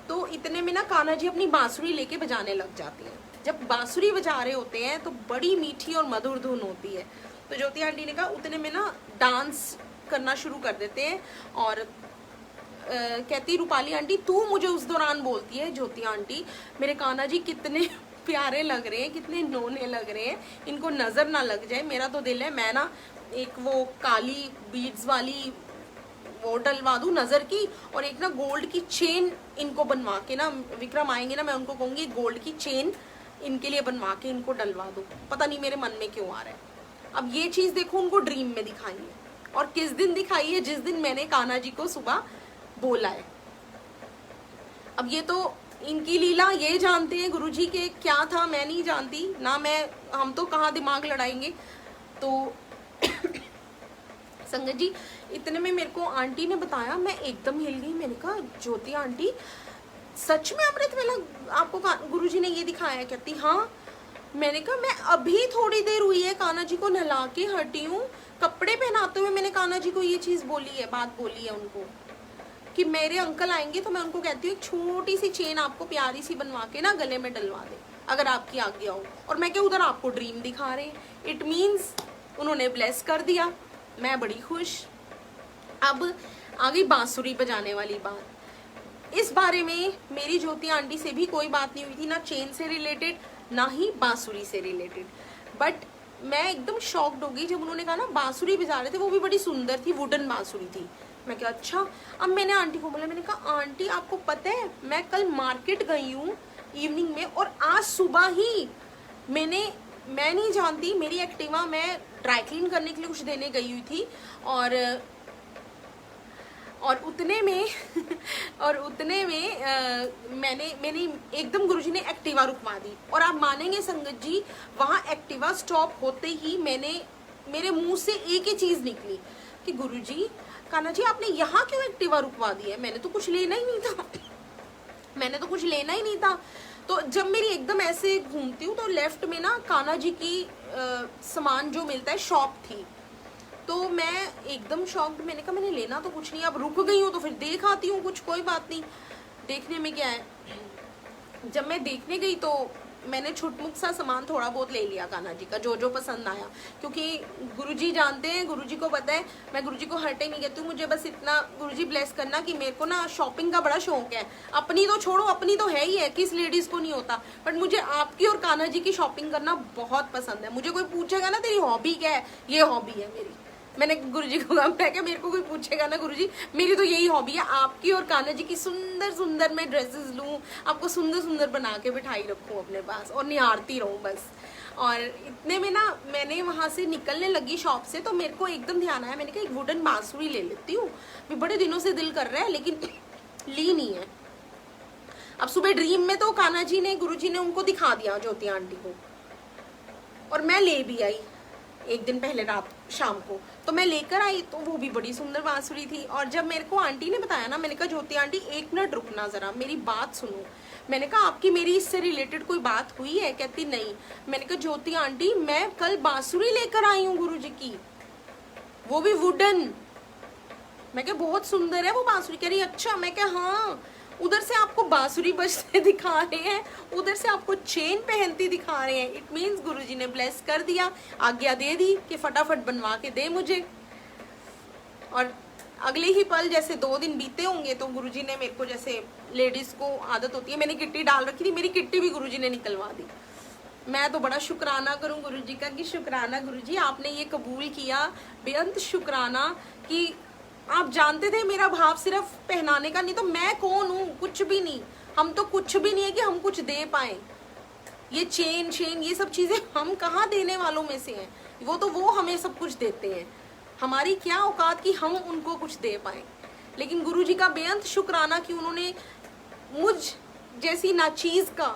तो इतने में ना कान्हा जी अपनी बांसुरी लेके बजाने लग जाती हैं। जब बांसुरी बजा रहे होते हैं तो बड़ी मीठी और मधुर धुन होती है। तो ज्योति आंटी ने कहा उतने में ना डांस करना शुरू कर देते हैं और कहती रूपाली आंटी तू मुझे उस दौरान बोलती है ज्योति आंटी मेरे कान्हा जी कितने प्यारे लग रहे हैं, कितने नोने लग रहे हैं, इनको नजर ना लग जाए। मेरा तो दिल है मैं ना एक वो काली बीड्स वाली वो डलवा दूं नजर की और एक ना गोल्ड की चेन इनको बनवा के ना विक्रम आएंगे ना मैं उनको कहूंगी गोल्ड की चेन इनके लिए बनवा के इनको डलवा दूं। पता नहीं मेरे मन में क्यों आ रहा है। अब ये चीज देखो उनको ड्रीम में दिखाई है और किस दिन दिखाई है, जिस दिन मैंने कान्हा जी को सुबह बोला है। अब ये तो इनकी लीला ये जानते हैं गुरुजी के क्या था मैं नहीं जानती ना, हम तो कहाँ दिमाग लड़ाएंगे। तो संगत जी इतने में मेरे को आंटी ने बताया, मैं एकदम हिल गई। मैंने कहा ज्योति आंटी सच में अमृत वेला आपको गुरुजी ने ये दिखाया है। कहती हाँ। मैंने कहा मैं अभी थोड़ी देर हुई है कान्हा जी को नहला के हटी हूँ, कपड़े पहनाते हुए मैंने कान्हा जी को ये चीज बोली है, बात बोली है उनको कि मेरे अंकल आएंगे तो मैं उनको कहती हूँ एक छोटी सी चेन आपको प्यारी सी बनवा के ना गले में डलवा दे अगर आपकी आज्ञा हो। और मैं क्या उधर आपको ड्रीम दिखा रहे हैं। इट मीन्स उन्होंने ब्लेस कर दिया, मैं बड़ी खुश। अब आ गई बांसुरी बजाने वाली बात। इस बारे में मेरी ज्योति आंटी से भी कोई बात नहीं हुई थी, ना चेन से रिलेटेड ना ही बांसुरी से रिलेटेड। बट मैं एकदम शॉक्ड हो गई जब उन्होंने कहा ना बांसुरी बजा रहे थे, वो भी बड़ी सुंदर थी, वुडन बांसुरी थी। मैं क्या अच्छा। अब मैंने आंटी को बोला, मैंने कहा आंटी आपको पता है मैं कल मार्केट गई हूँ इवनिंग में और आज सुबह ही मैं नहीं जानती मेरी एक्टिवा मैं ड्राई क्लीन करने के लिए कुछ देने गई हुई थी और उतने में मैंने एकदम गुरुजी ने एक्टिवा रुकवा दी। और आप मानेंगे संगत जी वहाँ एक्टिवा स्टॉप होते ही मेरे मुंह से एक ही चीज निकली कि गुरुजी कान्हा जी आपने यहाँ क्यों एक्टिवा रुकवा दी है, मैंने तो कुछ लेना ही नहीं था। तो जब मेरी एकदम ऐसे घूमती हूँ तो लेफ्ट में ना कान्हा जी की सामान जो मिलता है शॉप थी। तो मैं एकदम शॉक्ड, मैंने कहा मैंने लेना तो कुछ नहीं, अब रुक गई हूँ तो फिर देख आती हूँ कुछ, कोई बात नहीं। देखने में क्या है, जब मैं देखने गई तो मैंने छुटमुट सा सामान थोड़ा बहुत ले लिया कान्हा जी का जो पसंद आया, क्योंकि गुरुजी जानते हैं, गुरुजी को पता है मैं गुरुजी को हर टाइम नहीं कहती हूँ, मुझे बस इतना गुरुजी ब्लेस करना कि मेरे को ना शॉपिंग का बड़ा शौक है। अपनी तो छोड़ो, अपनी तो है ही है, किस लेडीज को नहीं होता, बट मुझे आपकी और कान्हा जी की शॉपिंग करना बहुत पसंद है। मुझे कोई पूछेगा ना तेरी हॉबी क्या है, ये हॉबी है मेरी। मैंने गुरुजी को कहा मैं क्या मेरे को कोई पूछेगा ना गुरुजी मेरी तो यही हॉबी है, आपकी और कान्हा जी की सुंदर मैं ड्रेसेस लूँ, आपको सुंदर बना के बिठाई रखूँ अपने पास और निहारती रहूँ बस। और इतने में ना मैंने वहाँ से निकलने लगी शॉप से तो मेरे को एकदम ध्यान आया, मैंने कहा एक वुडन बांसुरी ले लेती हूँ, मैं बड़े दिनों से दिल कर रहा है लेकिन ली नहीं है। अब सुबह ड्रीम में तो कान्हा जी ने गुरुजी ने उनको दिखा दिया ज्योति आंटी को और मैं ले भी आई। एक दिन पहले रात शाम को, तो मैं लेकर आई, तो वो भी बड़ी सुंदर बांसुरी थी। और जब मेरे को आंटी ने बताया ना, मैंने कहा ज्योति आंटी 1 मिनट रुकना ज़रा, मेरी बात सुनो। मैंने कहा आपकी मेरी इससे रिलेटेड कोई बात हुई है? कहती नहीं। मैंने कहा ज्योति आंटी मैं कल बांसुरी लेकर आई हूँ गुरुजी की, वो भी वुडन। मैं क्या बहुत सुंदर है वो बांसुरी। कह रही अच्छा। मैं क्या हाँ, उधर से आपको बांसुरी बजते दिखा रहे हैं, उधर से आपको चेन पहनती दिखा रहे हैं। इट मीन्स गुरुजी ने ब्लेस कर दिया, आज्ञा दे दी कि फटाफट बनवा के दे मुझे। और अगले ही पल जैसे 2 दिन बीते होंगे तो गुरुजी ने मेरे को, जैसे लेडीज को आदत होती है, मैंने किट्टी डाल रखी थी, मेरी किट्टी भी गुरुजी ने निकलवा दी। मैं तो बड़ा शुक्राना करूं गुरुजी का कि शुक्राना गुरुजी आपने ये कबूल किया, बेअंत शुक्राना कि आप जानते थे मेरा भाव सिर्फ पहनाने का नहीं, तो मैं कौन हूँ? कुछ भी नहीं। हम तो कुछ भी नहीं है कि हम कुछ दे पाए। ये चेन ये सब चीजें हम कहाँ देने वालों में से हैं? वो तो वो हमें सब कुछ देते हैं। हमारी क्या औकात कि हम उनको कुछ दे पाए। लेकिन गुरुजी का बेअंत शुक्राना कि उन्होंने मुझ जैसी नाचीज का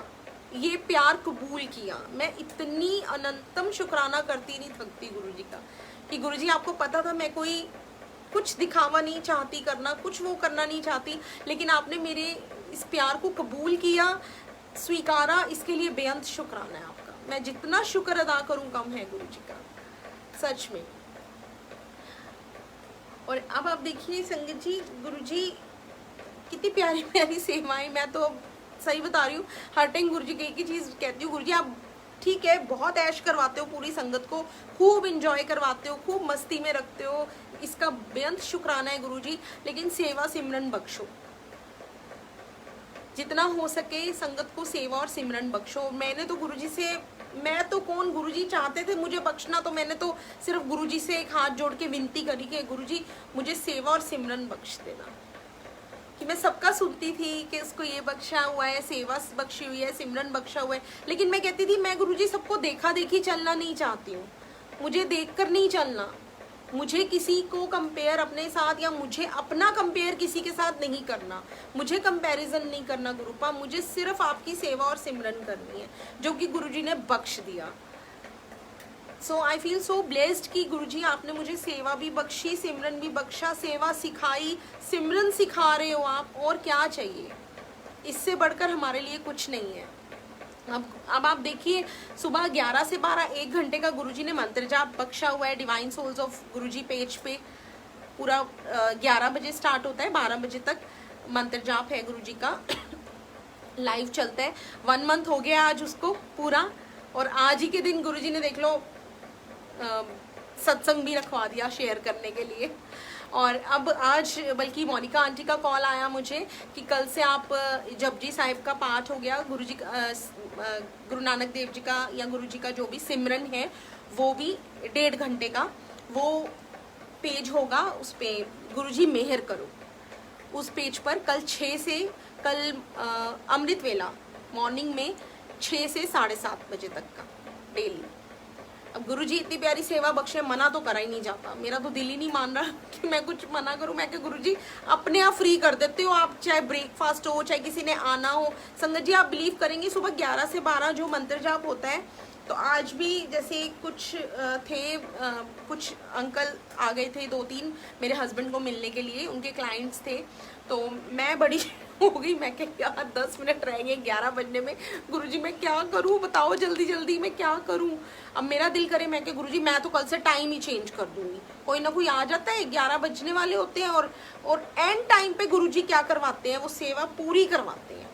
ये प्यार कबूल किया। मैं इतनी अनंतम शुक्राना करती नहीं थकती गुरुजी का कि गुरुजी आपको पता था मैं कोई कुछ दिखावा नहीं चाहती करना, कुछ वो करना नहीं चाहती, लेकिन आपने मेरे इस प्यार को कबूल किया, स्वीकारा, इसके लिए बेअंत शुक्राना है आपका। मैं जितना शुक्र अदा करूं कम है गुरुजी का, सच में। और अब आप देखिए संगत जी, गुरुजी कितनी प्यारी प्यारी सेवाएं। मैं तो सही बता रही हूँ, हर टाइम गुरुजी की एक ही चीज कहती हूँ, गुरुजी आप ठीक है बहुत ऐश करवाते हो पूरी संगत को, खूब इंजॉय करवाते हो, खूब मस्ती में रखते हो, इसका बेअंत शुक्राना है गुरुजी, लेकिन सेवा सिमरन बख्शो, जितना हो सके संगत को सेवा और सिमरन बख्शो। मैंने तो गुरुजी से, मैं तो कौन, गुरुजी चाहते थे मुझे बख्शना, तो मैंने तो सिर्फ गुरुजी से एक हाथ जोड़ के विनती करी कि गुरुजी मुझे सेवा और सिमरन बख्श देना। कि मैं सबका सुनती थी कि उसको ये बख्शा हुआ है, सेवा बख्शी हुई है, सिमरन बख्शा हुआ है, लेकिन मैं कहती थी मैं गुरुजी सबको देखा देखी चलना नहीं चाहती हूँ, मुझे देखकर नहीं चलना, मुझे किसी को कंपेयर अपने साथ या मुझे अपना कंपेयर किसी के साथ नहीं करना, मुझे कंपैरिजन नहीं करना गुरुपा, मुझे सिर्फ आपकी सेवा और सिमरन करनी है जो कि गुरुजी ने बख्श दिया। सो आई फील सो ब्लेस्ड कि गुरुजी आपने मुझे सेवा भी बख्शी, सिमरन भी बख्शा, सेवा सिखाई, सिमरन सिखा रहे हो आप, और क्या चाहिए? इससे बढ़कर हमारे लिए कुछ नहीं है। अब आप देखिए सुबह 11 से 12 1 घंटे का गुरुजी ने मंत्र जाप बख्शा हुआ है। Divine souls of Guruji page पे पूरा 11 बजे स्टार्ट होता है, 12 बजे तक मंत्र जाप है गुरुजी का, लाइव चलता है। 1 मंथ हो गया आज उसको पूरा, और आज ही के दिन गुरुजी ने देख लो सत्संग भी रखवा दिया शेयर करने के लिए। और अब आज बल्कि मोनिका आंटी का कॉल आया मुझे कि कल से आप जपजी साहिब का पाठ हो गया, गुरुजी गुरु नानक देव जी का या गुरुजी का जो भी सिमरन है वो भी 1.5 घंटे का वो पेज होगा, उस पे गुरुजी मेहर करो, उस पेज पर कल 6 से, कल अमृत वेला मॉर्निंग में 6 से 7:30 बजे तक का डेली। अब गुरुजी इतनी प्यारी सेवा बख्शे, मना तो करा ही नहीं जाता, मेरा तो दिल ही नहीं मान रहा कि मैं कुछ मना करूं। मैं क्या गुरुजी अपने आप फ्री कर देते हो आप, चाहे ब्रेकफास्ट हो, चाहे किसी ने आना हो। संगत जी आप बिलीव करेंगे सुबह 11 से 12 जो मंत्र जाप होता है, तो आज भी जैसे कुछ थे, कुछ अंकल आ गए थे 2-3 मेरे हस्बैंड को मिलने के लिए, उनके क्लाइंट्स थे, तो मैं बड़ी हो गई। मैं क्या यार 10 मिनट रहेंगे 11 बजने में, गुरुजी मैं क्या करूं बताओ, जल्दी जल्दी मैं क्या करूं। अब मेरा दिल करे मैं कि गुरुजी मैं तो कल से टाइम ही चेंज कर दूंगी, कोई ना कोई आ जाता है, 11 बजने वाले होते हैं, और एंड टाइम पे गुरुजी क्या करवाते हैं, वो सेवा पूरी करवाते हैं।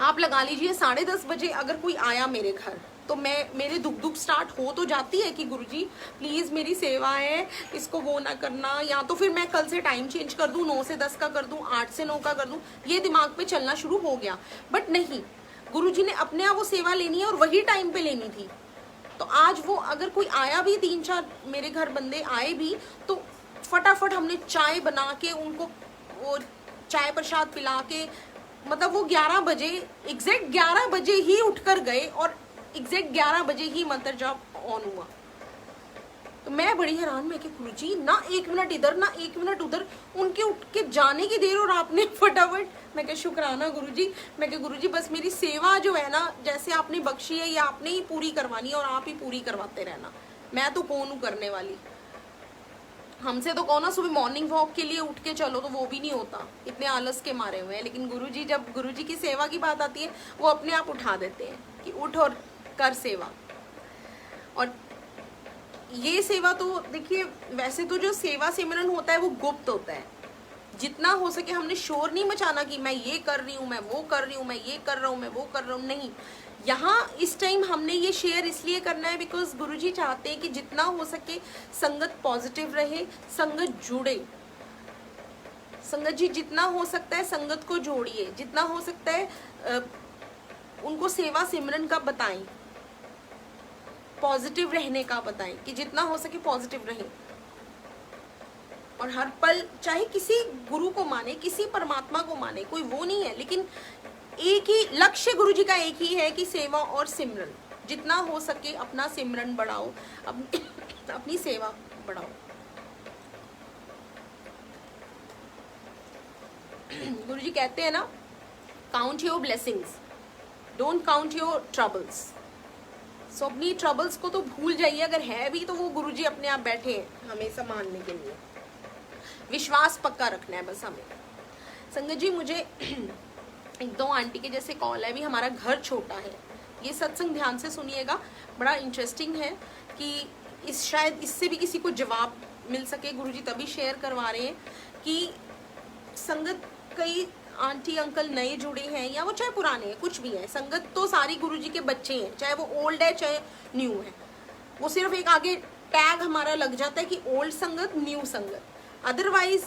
आप लगा लीजिए 10:30 बजे अगर कोई आया मेरे घर, तो मेरे दुख स्टार्ट हो तो जाती है कि गुरुजी प्लीज़ मेरी सेवा है, इसको वो ना करना, या तो फिर मैं कल से टाइम चेंज कर दूं, 9 से 10 का कर दूं, 8 से 9 का कर दूं, ये दिमाग पे चलना शुरू हो गया। बट नहीं, गुरुजी ने अपने आप वो सेवा लेनी है और वही टाइम पे लेनी थी। तो आज वो अगर कोई आया भी, 3-4 मेरे घर बंदे आए भी, तो फटाफट हमने चाय बना के उनको वो चाय प्रसाद पिला के, मतलब वो 11 बजे एग्जैक्ट 11 बजे ही उठकर गए और एग्जैक्ट 11 बजे ही मंत्र जाप ऑन हुआ। तो मैं बड़ी हैरान, मैं कि गुरुजी ना 1 मिनट इधर ना 1 मिनट उधर, उनके उठ के जाने की देर और आपने फटाफट। मैं क्या शुक्राना गुरुजी, मैं क्या गुरुजी बस मेरी सेवा जो है ना जैसे आपने बख्शी है ये आपने ही पूरी करवानी है और आप ही पूरी करवाते रहना, मैं तो कौन हूँ करने वाली। हमसे तो कौन ना सुबह मॉर्निंग वॉक के लिए उठ के चलो तो वो भी नहीं होता, इतने आलस के मारे हुए हैं। लेकिन गुरुजी जब गुरुजी की सेवा की बात आती है वो अपने आप उठा देते हैं कि उठ और कर सेवा। और ये सेवा तो देखिए वैसे तो जो सेवा सिमरन होता है वो गुप्त होता है, जितना हो सके हमने शोर नहीं मचाना कि मैं ये कर रही हूँ, मैं वो कर रही हूँ, मैं ये कर रहा हूँ, मैं वो कर रहा हूँ, नहीं। यहाँ इस टाइम हमने ये शेयर इसलिए करना है बिकॉज गुरुजी चाहते हैं कि जितना हो सके संगत पॉजिटिव रहे, संगत जुड़े। संगत जी जितना हो सकता है संगत को जोड़िए, जितना हो सकता है उनको सेवा सिमरन का बताएं, पॉजिटिव रहने का बताएं कि जितना हो सके पॉजिटिव रहें। और हर पल चाहे किसी गुरु को माने, किसी परमात्मा को माने, कोई वो नहीं है, लेकिन एक ही लक्ष्य गुरुजी का एक ही है कि सेवा और सिमरन। जितना हो सके अपना सिमरन बढ़ाओ, अपनी सेवा बढ़ाओ। गुरुजी कहते हैं ना, count your blessings, don't count your troubles. So अपनी ट्रबल्स को तो भूल जाइए, अगर है भी तो वो गुरुजी अपने आप बैठे हैं हमें संभालने के लिए। विश्वास पक्का रखना है बस हमें। संगत जी मुझे एक दो आंटी के जैसे कॉल है, भी हमारा घर छोटा है, ये सत्संग ध्यान से सुनिएगा, बड़ा इंटरेस्टिंग है कि शायद इससे भी किसी को जवाब मिल सके। गुरुजी तभी शेयर करवा रहे हैं कि संगत कई आंटी अंकल नए जुड़े हैं या वो चाहे पुराने हैं, कुछ भी है, संगत तो सारी गुरुजी के बच्चे हैं, चाहे वो ओल्ड है चाहे न्यू है। वो सिर्फ एक आगे टैग हमारा लग जाता है कि ओल्ड संगत न्यू संगत, अदरवाइज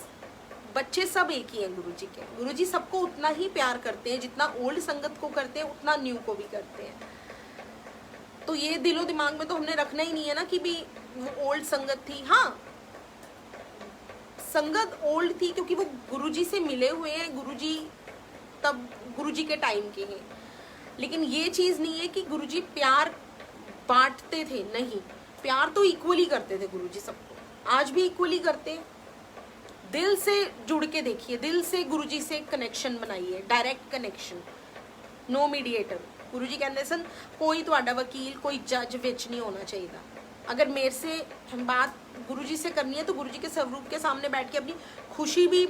बच्चे सब एक ही हैं गुरुजी के। गुरुजी सबको उतना ही प्यार करते हैं जितना ओल्ड संगत को करते हैं, उतना न्यू को भी करते हैं। तो ये दिलो दिमाग में तो हमने रखना ही नहीं है ना कि भी वो ओल्ड संगत थी। हाँ, संगत ओल्ड थी क्योंकि वो गुरुजी से मिले हुए हैं, गुरुजी तब गुरुजी के टाइम के हैं। लेकिन ये चीज नहीं है कि गुरुजी प्यार बांटते थे, नहीं, प्यार तो इक्वली करते थे गुरुजी सबको, आज भी इक्वली करते हैं। दिल से जुड़ के देखिए, दिल से गुरुजी से कनेक्शन बनाइए, डायरेक्ट कनेक्शन, नो मीडिएटर। गुरुजी कहते सन कोई ਤੁਹਾਡਾ वकील, कोई जज विच नहीं होना चाहिए। अगर मेरे से बात गुरुजी से करनी है तो गुरुजी के स्वरूप के सामने बैठ के अपनी खुशी भी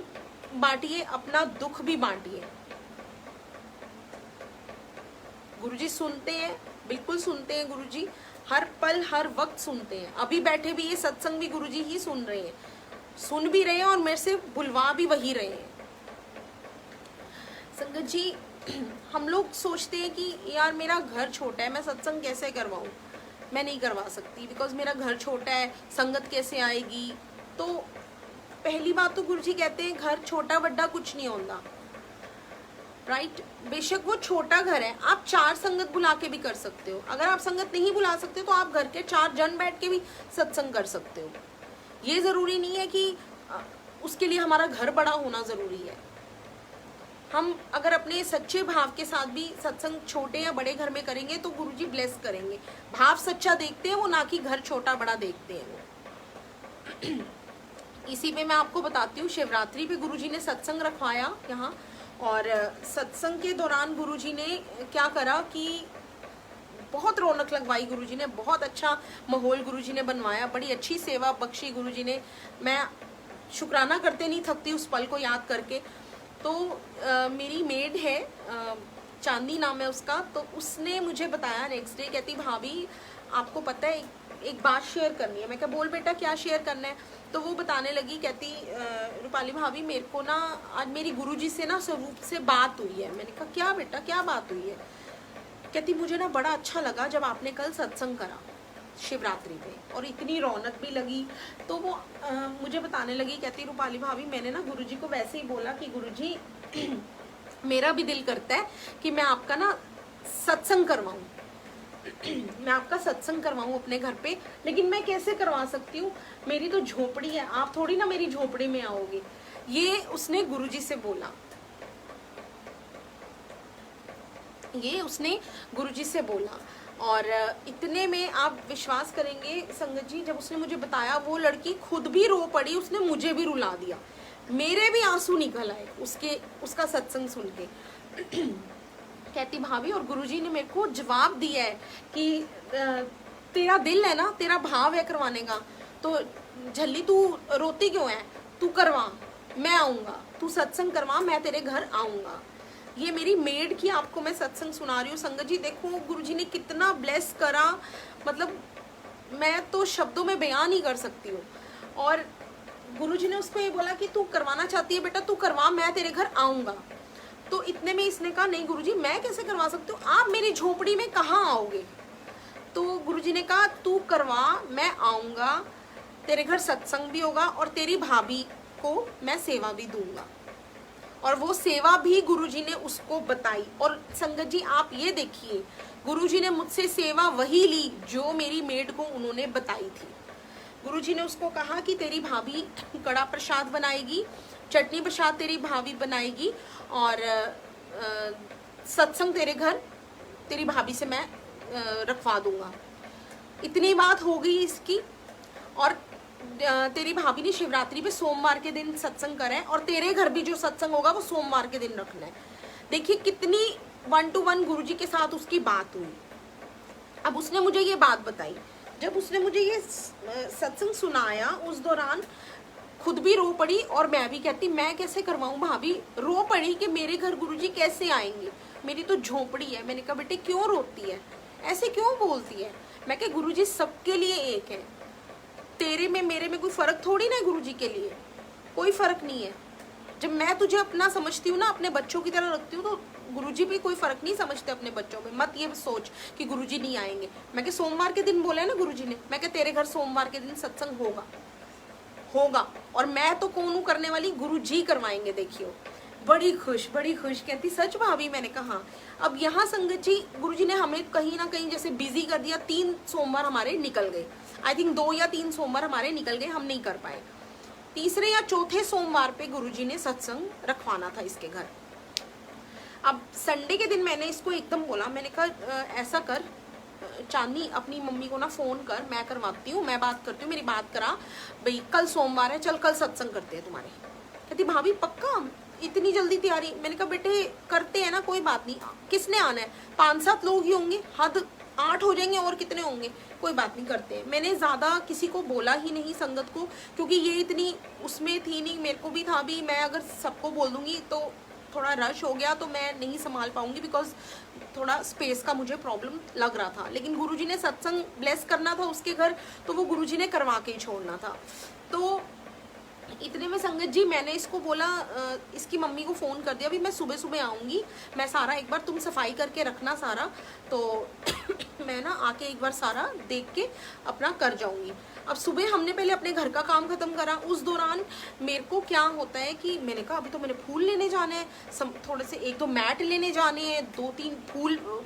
बांटिए, अपना दुख भी बांटिए। गुरुजी सुनते हैं, बिल्कुल सुनते हैं गुरुजी, हर पल हर वक्त सुनते हैं। अभी बैठे भी ये सत्संग भी गुरुजी ही सुन रहे हैं, सुन भी रहे हैं और मेरे से बुलवा भी वही रहे हैं। संगत जी हम लोग सोचते हैं कि यार मेरा घर छोटा है, मैं सत्संग कैसे करवाऊं, मैं नहीं करवा सकती बिकॉज मेरा घर छोटा है, संगत कैसे आएगी। तो पहली बात तो गुरुजी कहते हैं घर छोटा बड़ा कुछ नहीं होता, राइट। बेशक वो छोटा घर है, आप 4 संगत बुला के भी कर सकते हो। अगर आप संगत नहीं बुला सकते तो आप घर के 4 जन बैठ के भी सत्संग कर सकते हो। ये जरूरी नहीं है कि उसके लिए हमारा घर बड़ा होना जरूरी है। हम अगर अपने सच्चे भाव के साथ भी सत्संग छोटे या बड़े घर में करेंगे तो गुरुजी ब्लेस करेंगे। भाव सच्चा देखते हैं वो, ना कि घर छोटा बड़ा देखते हैं वो। इसी पे मैं आपको बताती हूँ, शिवरात्रि पे गुरुजी ने सत्संग रखवाया यहाँ, और सत्संग के दौरान गुरुजी ने क्या करा कि बहुत रौनक लगवाई गुरुजी ने, बहुत अच्छा माहौल गुरुजी ने बनवाया, बड़ी अच्छी सेवा बख्शी गुरुजी ने। मैं शुक्राना करते नहीं थकती उस पल को याद करके। तो मेरी मेड है, चांदी नाम है उसका, तो उसने मुझे बताया नेक्स्ट डे, कहती भाभी आपको पता है एक बात शेयर करनी है। मैं क्या बोल बेटा क्या शेयर करना है। तो वो बताने लगी, कहती रूपाली भाभी मेरे को ना आज मेरी गुरुजी से ना स्वरूप से बात हुई है। मैंने कहा क्या बेटा क्या बात हुई है। कहती मुझे ना बड़ा अच्छा लगा जब आपने कल सत्संग करा शिवरात्रि पे, और इतनी रौनक भी लगी। तो वो मुझे बताने लगी, कहती रूपाली भाभी मैंने ना गुरुजी को वैसे ही बोला कि गुरुजी मेरा भी दिल करता है कि मैं आपका ना सत्संग करवाऊं, मैं आपका सत्संग करवाऊं अपने घर पे, लेकिन मैं कैसे करवा सकती हूँ, मेरी तो झोपड़ी है, आप थोड़ी ना मेरी झोपड़ी में आओगे। ये उसने गुरुजी से बोला, ये उसने गुरुजी से बोला। और इतने में आप विश्वास करेंगे संगत जी, जब उसने मुझे बताया वो लड़की खुद भी रो पड़ी, उसने मुझे भी रुला दिया, मेरे भी आंसू निकल आए उसका सत्संग सुन के। कहती भाभी और गुरुजी ने मेरे को जवाब दिया है कि तेरा दिल है ना, तेरा भाव है करवाने का, तो झल्ली तू रोती क्यों है, तू करवा, मैं आऊँगा, तू सत्संग करवा, मैं तेरे घर आऊँगा। ये मेरी मेड की आपको मैं सत्संग सुना रही हूँ संगत जी। देखो गुरुजी ने कितना ब्लेस करा, मतलब मैं तो शब्दों में बयान नहीं कर सकती हूँ। और गुरुजी ने उसको ये बोला कि तू करवाना चाहती है बेटा, तू करवा, मैं तेरे घर आऊँगा। तो इतने में इसने कहा नहीं गुरुजी मैं कैसे करवा सकती हूँ, आप मेरी झोपड़ी में कहाँ आओगे। तो गुरुजी ने कहा तू करवा, मैं आऊँगा, तेरे घर सत्संग भी होगा और तेरी भाभी को मैं सेवा भी दूंगा। और वो सेवा भी गुरुजी ने उसको बताई। और संगत जी आप ये देखिए, गुरुजी ने मुझसे सेवा वही ली जो मेरी मेड को उन्होंने बताई थी। गुरुजी ने उसको कहा कि तेरी भाभी कड़ा प्रसाद बनाएगी, चटनी प्रसाद तेरी भाभी बनाएगी, और सत्संग तेरे घर तेरी भाभी से मैं रखवा दूंगा। इतनी बात हो गई इसकी। और तेरी भाभी ने शिवरात्रि पे सोमवार के दिन सत्संग करा है, और तेरे घर भी जो सत्संग होगा वो सोमवार के दिन रखना है। देखिए कितनी 1 to 1 गुरुजी के साथ उसकी बात हुई। अब उसने मुझे ये बात बताई, जब उसने मुझे ये सत्संग सुनाया उस दौरान खुद भी रो पड़ी, और मैं भी कहती मैं कैसे करवाऊं भाभी, रो पड़ी कि मेरे घर गुरुजी कैसे आएंगे, मेरी तो झोपड़ी है। मैंने कहा बेटे क्यों रोती है, ऐसे क्यों बोलती है। मैं कहा गुरुजी सबके लिए एक है, तेरे में मेरे में कोई फर्क थोड़ी ना है, गुरुजी के लिए कोई फर्क नहीं है। जब मैं तुझे अपना समझती हूँ ना, अपने बच्चों की तरह रखती हूँ, तो गुरुजी भी कोई फर्क नहीं समझते अपने बच्चों में। मत ये सोच कि गुरुजी नहीं आएंगे। मैं कि सोमवार के दिन बोला है ना गुरुजी ने, मैं कि तेरे घर सोमवार के दिन सत्संग होगा और मैं तो कौन हूँ करने वाली, गुरुजी करवाएंगे। देखियो बड़ी खुश कहती सच भाभी। मैंने कहा अब यहाँ संगत जी गुरुजी ने हमें कहीं ना कहीं जैसे बिजी कर दिया। 3 सोमवार हमारे निकल गए, आई थिंक 2 या 3 सोमवार हमारे निकल गए, हम नहीं कर पाए। तीसरे या चौथे सोमवार पे गुरुजी ने सत्संग रखवाना था इसके घर। अब संडे के दिन मैंने इसको एकदम बोला, मैंने कहा ऐसा कर चांदनी, अपनी मम्मी को ना फोन कर, मैं करवाती हूँ, मैं बात करती हूँ, मेरी बात करा भाई, कल सोमवार है, चल कल सत्संग करते हैं तुम्हारे। कहती भाभी पक्का, इतनी जल्दी तैयारी। मैंने कहा बेटे करते हैं ना, कोई बात नहीं, किसने आना है, 5-7 लोग ही होंगे, हद 8 हो जाएंगे, और कितने होंगे, कोई बात नहीं करते हैं। मैंने ज़्यादा किसी को बोला ही नहीं संगत को, क्योंकि ये इतनी उसमें थी नहीं, मेरे को भी था भी, मैं अगर सबको बोल दूंगी तो थोड़ा रश हो गया तो मैं नहीं संभाल पाऊंगी, बिकॉज थोड़ा स्पेस का मुझे प्रॉब्लम लग रहा था। लेकिन गुरुजी ने सत्संग ब्लेस करना था उसके घर, तो वो गुरुजी ने करवा के ही छोड़ना था। तो इतने में संगत जी मैंने इसको बोला, इसकी मम्मी को फ़ोन कर दिया, अभी मैं सुबह सुबह आऊँगी, मैं सारा एक बार तुम सफाई करके रखना सारा, तो मैं ना आके एक बार सारा देख के अपना कर जाऊँगी। अब सुबह हमने पहले अपने घर का काम खत्म करा। उस दौरान मेरे को क्या होता है कि मैंने कहा अभी तो मैंने फूल लेने जाने हैं, थोड़े से 1-2 मैट लेने जाने हैं, 2-3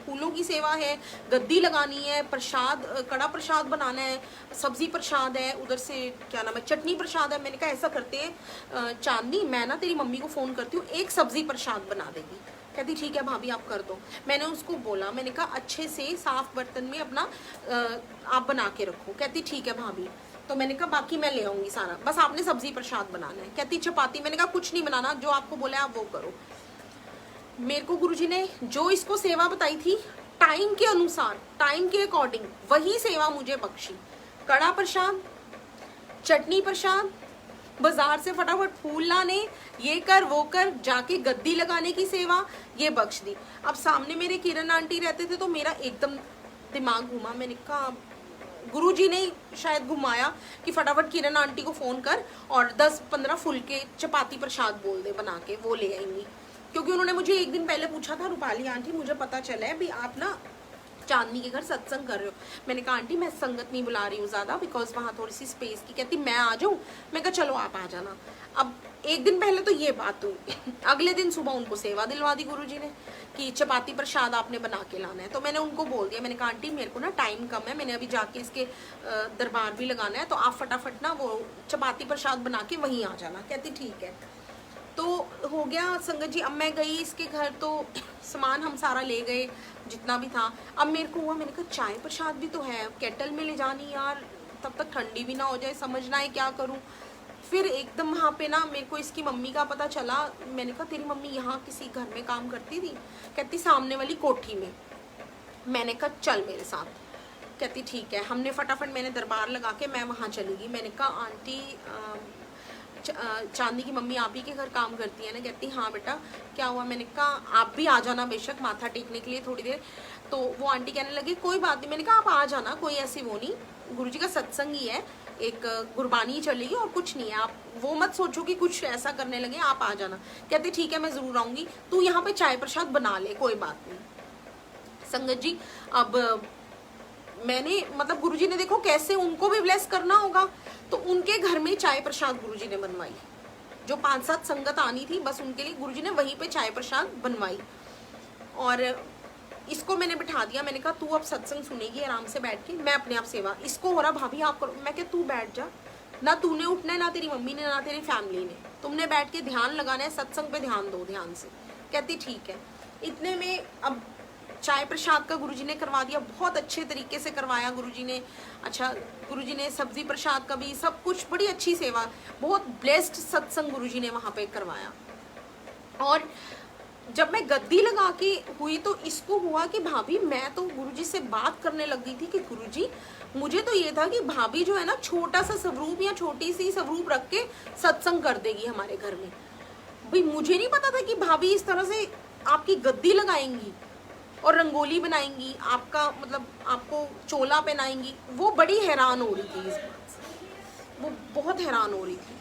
फूलों की सेवा है, गद्दी लगानी है, प्रसाद कड़ा प्रसाद बनाना है, सब्जी प्रसाद है, उधर से क्या नाम है चटनी प्रसाद है। मैंने कहा ऐसा करते हैं चांदनी, मैं ना तेरी मम्मी को फ़ोन करती हूँ, एक सब्जी प्रसाद बना देगी। कहती ठीक है भाभी आप कर दो। मैंने उसको बोला, मैंने कहा अच्छे से साफ बर्तन में अपना आप बना के रखो। कहती ठीक है भाभी। तो मैंने कहा बाकी मैं ले आऊँगी सारा, बस आपने सब्जी प्रसाद बनाना है। कहती चपाती। मैंने कहा कुछ नहीं बनाना, जो आपको बोला है आप वो करो। मेरे को गुरुजी ने जो इसको सेवा बताई थी टाइम के अनुसार, टाइम के अकॉर्डिंग वही सेवा मुझे बख्शी। कड़ा प्रसाद, चटनी प्रसाद, बाजार से फटाफट फूल लाने, ये कर वो कर, जाके गद्दी लगाने की सेवा, ये बख्श दी। अब सामने मेरे किरण आंटी रहते थे तो मेरा एकदम दिमाग घुमा। मैंने कहा गुरुजी ने शायद घुमाया कि फटाफट किरण आंटी को फ़ोन कर और 10-15 फुल के चपाती प्रसाद बोल दे बना के, वो ले आएंगी। क्योंकि उन्होंने मुझे एक दिन पहले पूछा था, रूपाली आंटी मुझे पता चला है भी आप ना चांदनी के घर सत्संग कर रहे हो। मैंने कहा आंटी मैं संगत नहीं बुला रही हूँ ज़्यादा, बिकॉज वहाँ थोड़ी सी स्पेस की। कहती मैं आ जाऊँ। मैं कहा चलो आप आ जाना। अब एक दिन पहले तो ये बात हुई, अगले दिन सुबह उनको सेवा दिलवा दी गुरुजी ने कि चपाती प्रसाद आपने बना के लाना है। तो मैंने उनको बोल दिया, मैंने कहा आंटी मेरे को ना टाइम कम है, मैंने अभी जाके इसके दरबार भी लगाना है, तो आप फटाफट ना वो चपाती प्रसाद बना के वहीं आ जाना। कहती ठीक है। तो हो गया संगत जी। अब मैं गई इसके घर तो सामान हम सारा ले गए जितना भी था। अब मेरे को हुआ, मैंने कहा चाय प्रसाद भी तो है, केटल में ले जानी यार, तब तक ठंडी भी ना हो जाए, समझना है क्या करूं। फिर एकदम वहाँ पे ना मेरे को इसकी मम्मी का पता चला। मैंने कहा तेरी मम्मी यहाँ किसी घर में काम करती थी? कहती सामने वाली कोठी में। मैंने कहा चल मेरे साथ। कहती ठीक है। हमने फटाफट, मैंने दरबार लगा के मैं वहाँ चली गई। मैंने कहा आंटी चांदी की मम्मी आप ही के घर काम करती है ना? कहती हाँ बेटा क्या हुआ? मैंने कहा आप भी आ जाना बेशक माथा टेकने के लिए थोड़ी देर। तो वो आंटी कहने लगी कोई बात नहीं। मैंने कहा आप आ जाना, कोई ऐसी वो नहीं, गुरुजी का सत्संग ही है, एक गुरबानी चलेगी और कुछ नहीं है, आप वो मत सोचो कि कुछ ऐसा करने लगे, आप आ जाना। कहती ठीक है मैं जरूर आऊंगी, तू यहाँ पे चाय प्रसाद बना ले, कोई बात नहीं। संगत जी अब मैंने मतलब गुरुजी ने देखो कैसे उनको भी ब्लेस करना होगा, तो उनके घर में चाय प्रसाद गुरुजी ने बनवाई। जो 5-7 संगत आनी थी बस उनके लिए गुरुजी ने वहीं पे चाय प्रसाद बनवाई। और इसको मैंने बिठा दिया। मैंने कहा तू अब सत्संग सुनेगी आराम से बैठ के, मैं अपने आप सेवा। इसको हो रहा भाभी आप करो। मैं क्या तू बैठ जा, ना तूने उठना है, ना तेरी मम्मी ने, ना तेरी फैमिली ने, तुमने बैठ के ध्यान लगाना है, सत्संग पे ध्यान दो ध्यान से। कहती ठीक है। इतने में अब चाय प्रसाद का गुरुजी ने करवा दिया, बहुत अच्छे तरीके से करवाया गुरुजी ने। अच्छा गुरुजी ने सब्जी प्रसाद का भी सब कुछ, बड़ी अच्छी सेवा, बहुत ब्लेस्ड सत्संग गुरुजी ने वहाँ पे करवाया। और जब मैं गद्दी लगा के हुई तो इसको हुआ कि भाभी मैं तो गुरुजी से बात करने लग गई थी कि गुरुजी मुझे तो ये था कि भाभी जो है ना छोटा सा स्वरूप या छोटी सी स्वरूप रख के सत्संग कर देगी हमारे घर में। भाई मुझे नहीं पता था कि भाभी इस तरह से आपकी गद्दी लगाएंगी और रंगोली बनाएंगी, आपका मतलब आपको चोला पहनाएंगी। वो बड़ी हैरान हो रही थी इस बात से, वो बहुत हैरान हो रही थी,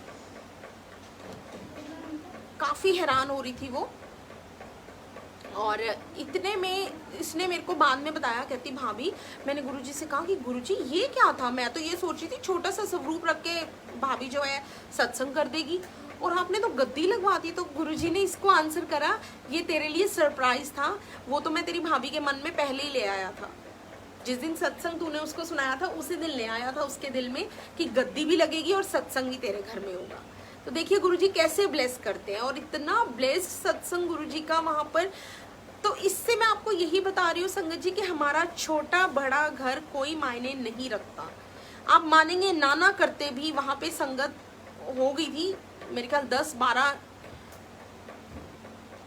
काफी हैरान हो रही थी वो। और इतने में इसने मेरे को बाद में बताया, कहती भाभी मैंने गुरुजी से कहा कि गुरुजी ये क्या था, मैं तो ये सोच रही थी छोटा सा स्वरूप रख के भाभी जो है सत्संग कर देगी, और आपने तो गद्दी लगवा दी। तो गुरुजी ने इसको आंसर करा ये तेरे लिए सरप्राइज था, वो तो मैं तेरी भाभी के मन में पहले ही ले आया था। जिस दिन सत्संग तूने उसको सुनाया था उसी दिन ले आया था उसके दिल में कि गद्दी भी लगेगी और सत्संग भी तेरे घर में होगा। तो देखिए गुरुजी कैसे ब्लेस करते हैं, और इतना ब्लेस्ड सत्संग गुरुजी का वहां पर। तो इससे मैं आपको यही बता रही हूँ संगत जी कि हमारा छोटा बड़ा घर कोई मायने नहीं रखता। आप मानेंगे नाना करते भी वहां पे संगत हो गई थी, मेरे ख्याल 10-12,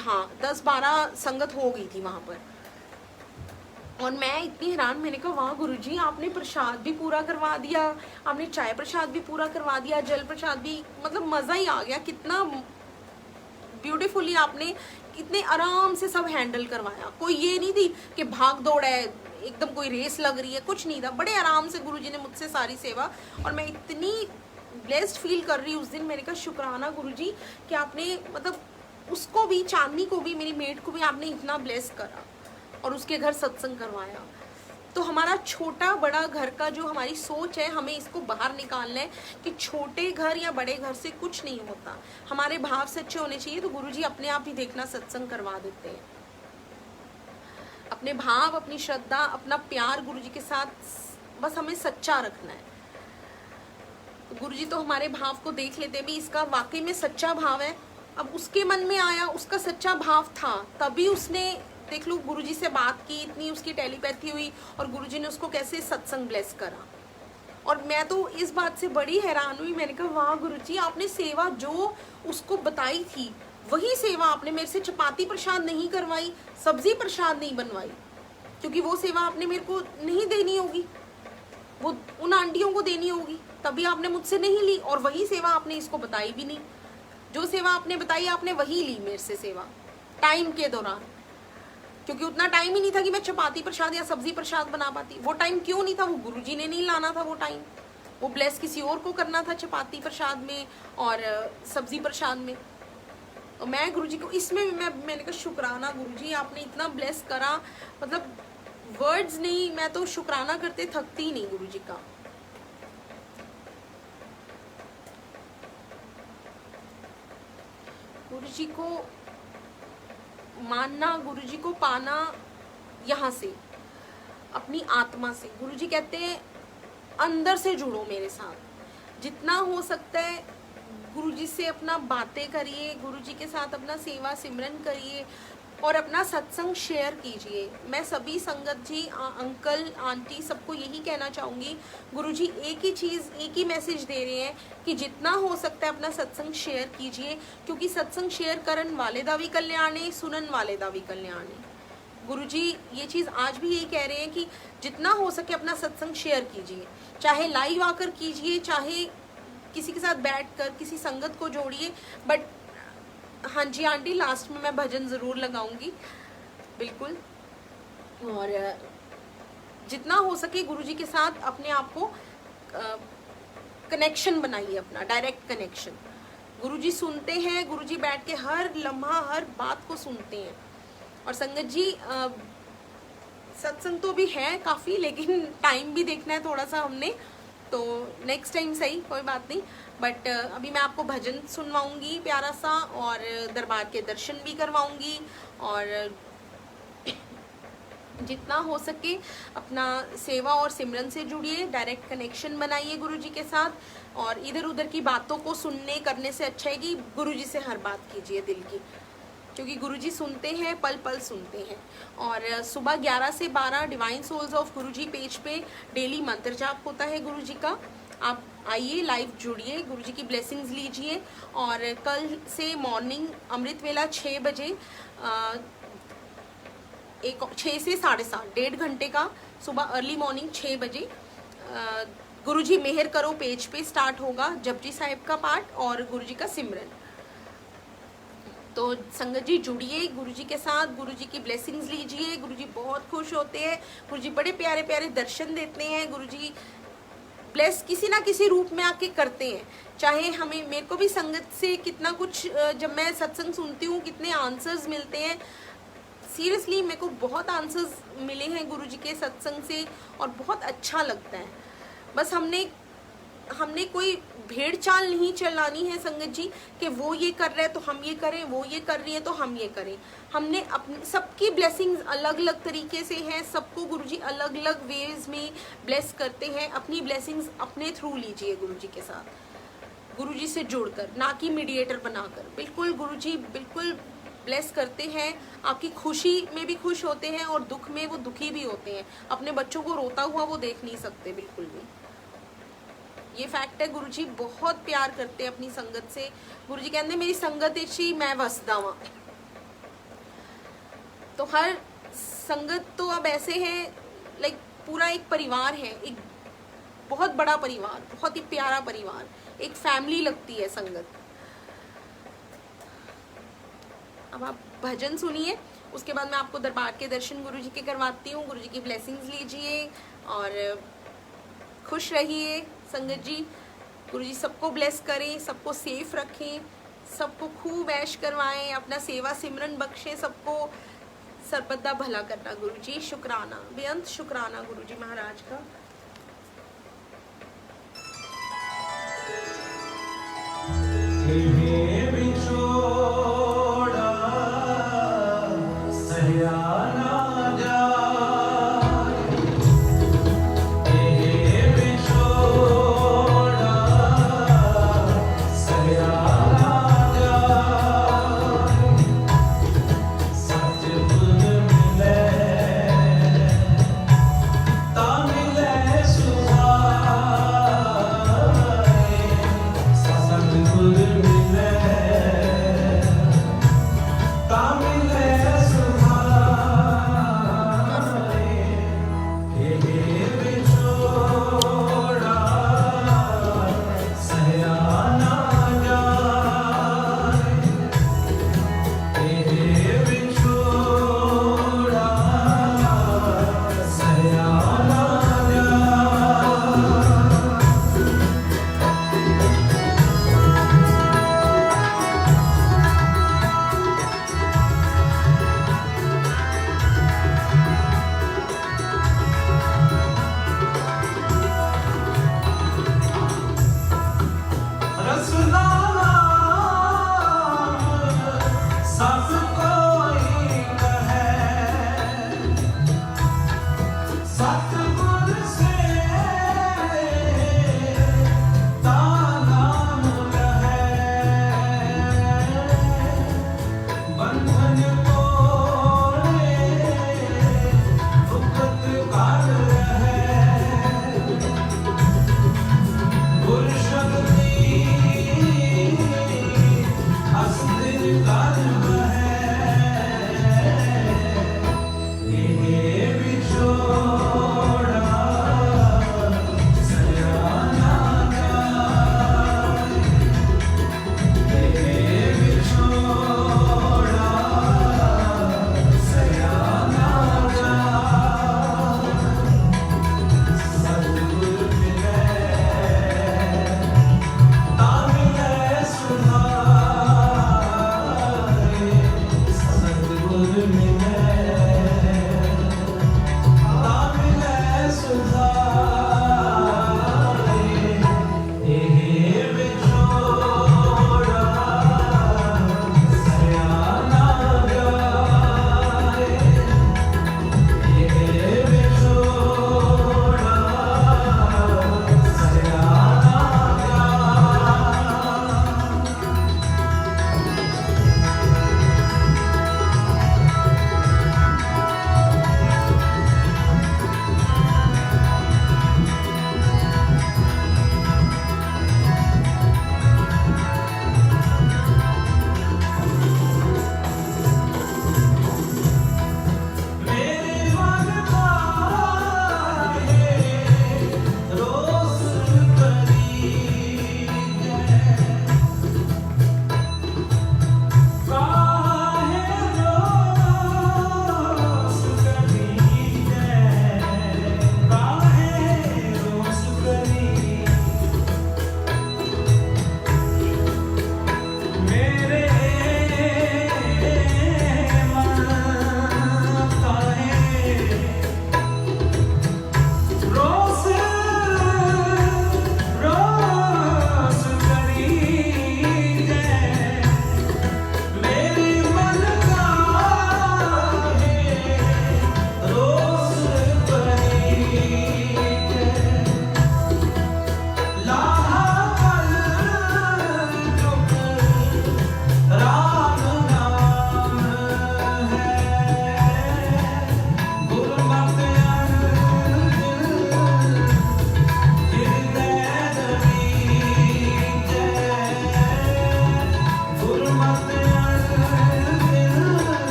हाँ 10-12 संगत हो गई थी वहां पर। और मैं इतनी हैरान, मैंने कहा वाह गुरुजी आपने प्रसाद भी पूरा करवा दिया, आपने चाय प्रसाद भी पूरा करवा दिया, जल प्रसाद भी, मतलब मजा ही आ गया। कितना ब्यूटीफुली आपने कितने आराम से सब हैंडल करवाया। कोई ये नहीं थी कि भाग दौड़ है, एकदम कोई रेस लग रही है, कुछ नहीं था। बड़े आराम से गुरुजी ने मुझसे सारी सेवा, और मैं इतनी ब्लेस्ड फील कर रही उस दिन। मैंने कहा शुक्राना गुरुजी कि आपने मतलब उसको भी, चांदनी को भी, मेरी मेट को भी आपने इतना ब्लेस करा और उसके घर सत्संग करवाया। तो हमारा छोटा बड़ा घर का जो हमारी सोच है, हमें इसको बाहर निकालना है कि छोटे घर या बड़े घर से कुछ नहीं होता, हमारे भाव सच्चे होने चाहिए। तो गुरुजी अपने आप ही देखना सत्संग करवा देते हैं। अपने भाव, अपनी श्रद्धा, अपना प्यार गुरुजी के साथ बस हमें सच्चा रखना है। तो गुरुजी तो हमारे भाव को देख लेते भी इसका वाकई में सच्चा भाव है। अब उसके मन में आया, उसका सच्चा भाव था, तभी उसने देख लो गुरुजी से बात की, इतनी उसकी टेलीपैथी हुई और गुरुजी ने उसको कैसे सत्संग ब्लेस करा। और मैं तो इस बात से बड़ी हैरान हुई। मैंने कहा वाह गुरुजी आपने सेवा जो उसको बताई थी वही सेवा आपने मेरे से। चपाती प्रसाद नहीं करवाई, सब्जी प्रसाद नहीं बनवाई, क्योंकि वो सेवा आपने मेरे को नहीं देनी होगी, वो उन आंटियों को देनी होगी, तभी आपने मुझसे नहीं ली। और वही सेवा आपने इसको बताई भी नहीं। जो सेवा आपने बताई आपने वही ली मेरे से सेवा टाइम के दौरान, क्योंकि उतना टाइम ही नहीं था कि मैं चपाती प्रसाद या सब्जी प्रसाद बना पाती। वो टाइम क्यों नहीं था? वो गुरुजी ने नहीं लाना था वो टाइम, वो ब्लेस किसी और को करना था चपाती प्रसाद में और सब्जी प्रसाद में। तो मैं गुरुजी को इसमें मैंने कहा शुक्राना गुरुजी आपने इतना ब्लेस करा, मतलब वर्ड्स नहीं, मैं तो शुक्राना करते थकती नहीं गुरुजी का। गुरुजी को मानना, गुरुजी को पाना यहाँ से, अपनी आत्मा से। गुरुजी कहते हैं अंदर से जुड़ो मेरे साथ, जितना हो सकता है गुरुजी गुरुजी से अपना बातें करिए, गुरुजी के साथ अपना सेवा सिमरन करिए और अपना सत्संग शेयर कीजिए। मैं सभी संगत जी, अंकल आंटी सबको यही कहना चाहूँगी, गुरुजी एक ही चीज़, एक ही मैसेज दे रहे हैं कि जितना हो सकता है अपना सत्संग शेयर कीजिए, क्योंकि सत्संग शेयर करन वाले दा भी कल्याण है, सुनन वाले दा भी कल्याण है। गुरुजी ये चीज़ आज भी यही कह रहे हैं कि जितना हो सके अपना सत्संग शेयर कीजिए, चाहे लाइव आकर कीजिए, चाहे किसी के साथ बैठकर किसी संगत को जोड़िए। बट हाँ जी आंटी, लास्ट में मैं भजन ज़रूर लगाऊंगी, बिल्कुल। और जितना हो सके गुरुजी के साथ अपने आप को कनेक्शन बनाइए, अपना डायरेक्ट कनेक्शन। गुरुजी सुनते हैं, गुरुजी बैठ के हर लम्हा हर बात को सुनते हैं। और संगत जी सत्संग तो भी है काफ़ी, लेकिन टाइम भी देखना है थोड़ा सा हमने, तो नेक्स्ट टाइम सही, कोई बात नहीं। बट अभी मैं आपको भजन सुनवाऊंगी प्यारा सा, और दरबार के दर्शन भी करवाऊंगी। और जितना हो सके अपना सेवा और सिमरन से जुड़िए, डायरेक्ट कनेक्शन बनाइए गुरुजी के साथ। और इधर उधर की बातों को सुनने करने से अच्छा है कि गुरुजी से हर बात कीजिए दिल की, क्योंकि गुरुजी सुनते हैं, पल पल सुनते हैं। और सुबह 11 से 12 divine souls of Guruji page पे डेली मंत्र जाप होता है गुरुजी का। आप आइए, लाइव जुड़िए, गुरुजी की ब्लेसिंग्स लीजिए। और कल से मॉर्निंग अमृत वेला 6 बजे, 6 से 7:30, 1.5 घंटे का सुबह अर्ली मॉर्निंग 6 बजे गुरुजी मेहर करो पेज पे स्टार्ट होगा जपजी साहिब का पाठ और गुरुजी का सिमरन। तो संगत जी जुड़िए गुरुजी के साथ, गुरुजी की ब्लेसिंग्स लीजिए। गुरुजी बहुत खुश होते हैं, गुरुजी बड़े प्यारे प्यारे दर्शन देते हैं, गुरुजी ब्लेस किसी ना किसी रूप में आके करते हैं। चाहे हमें, मेरे को भी संगत से कितना कुछ, जब मैं सत्संग सुनती हूँ कितने आंसर्स मिलते हैं। सीरियसली मेरे को बहुत आंसर्स मिले हैं गुरुजी के सत्संग से और बहुत अच्छा लगता है। बस हमने कोई भेड़ चाल नहीं चलानी है संगत जी कि वो ये कर रहा है तो हम ये करें, वो ये कर रही है तो हम ये करें। हमने अपनी सबकी ब्लेसिंग्स अलग अलग तरीके से हैं, सबको गुरुजी अलग अलग वेज में ब्लेस करते हैं। अपनी ब्लेसिंग्स अपने थ्रू लीजिए गुरुजी के साथ, गुरुजी से जुड़कर, ना कि मीडिएटर बनाकर। बिल्कुल गुरुजी बिल्कुल ब्लेस करते हैं, आपकी खुशी में भी खुश होते हैं और दुख में वो दुखी भी होते हैं। अपने बच्चों को रोता हुआ वो देख नहीं सकते बिल्कुल भी, ये फैक्ट है। गुरुजी बहुत प्यार करते हैं अपनी संगत से। गुरुजी कहते हैं मेरी संगत इच्छी मैं वसदा वा। तो हर संगत तो अब ऐसे है, लाइक पूरा एक परिवार है, एक बहुत बड़ा परिवार, बहुत ही प्यारा परिवार, एक फैमिली लगती है संगत। अब आप भजन सुनिए, उसके बाद मैं आपको दरबार के दर्शन गुरुजी के करवाती हूँ। गुरुजी की ब्लेसिंग्स लीजिए और खुश रहिए संगत जी। गुरुजी सबको ब्लेस करें, सबको सेफ रखें, सबको खूब ऐश करवाएं, अपना सेवा सिमरन बख्शें, सबको सर्वदा भला करना। गुरुजी शुक्राना, बेअंत शुक्राना गुरुजी महाराज का।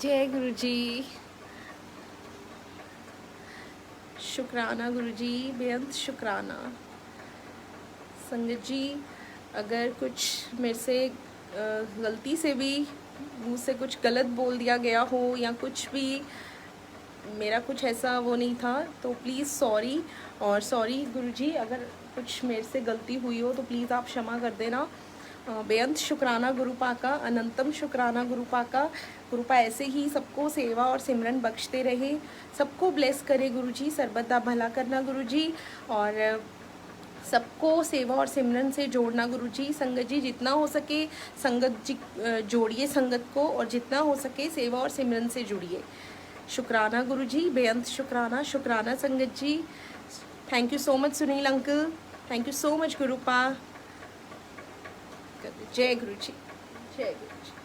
जय गुरु जी। शुक्राना गुरु जी, बेअंत शुक्राना। संगत जी, अगर कुछ मेरे से गलती से भी मुँह से कुछ गलत बोल दिया गया हो या कुछ भी मेरा कुछ ऐसा वो नहीं था तो प्लीज़ सॉरी। और सॉरी गुरु जी, अगर कुछ मेरे से गलती हुई हो तो प्लीज़ आप क्षमा कर देना। बेअंत शुक्राना गुरुपा का, अनंतम शुक्राना गुरुपा का। गुरुपा ऐसे ही सबको सेवा और सिमरन बख्शते रहे, सबको ब्लेस करे गुरु जी, सर्वदा भला करना गुरु जी, और सबको सेवा और सिमरन से जोड़ना गुरु जी। संगत जी जितना हो सके संगत जी जोड़िए संगत को, और जितना हो सके सेवा और सिमरन से जुड़िए। शुक्राना गुरु जी, बेअंत शुक्राना। शुक्राना संगत जी। Thank you so much Sunil uncle, thank you so much Gurupa. जय गुरु जी, जय गुरु जी।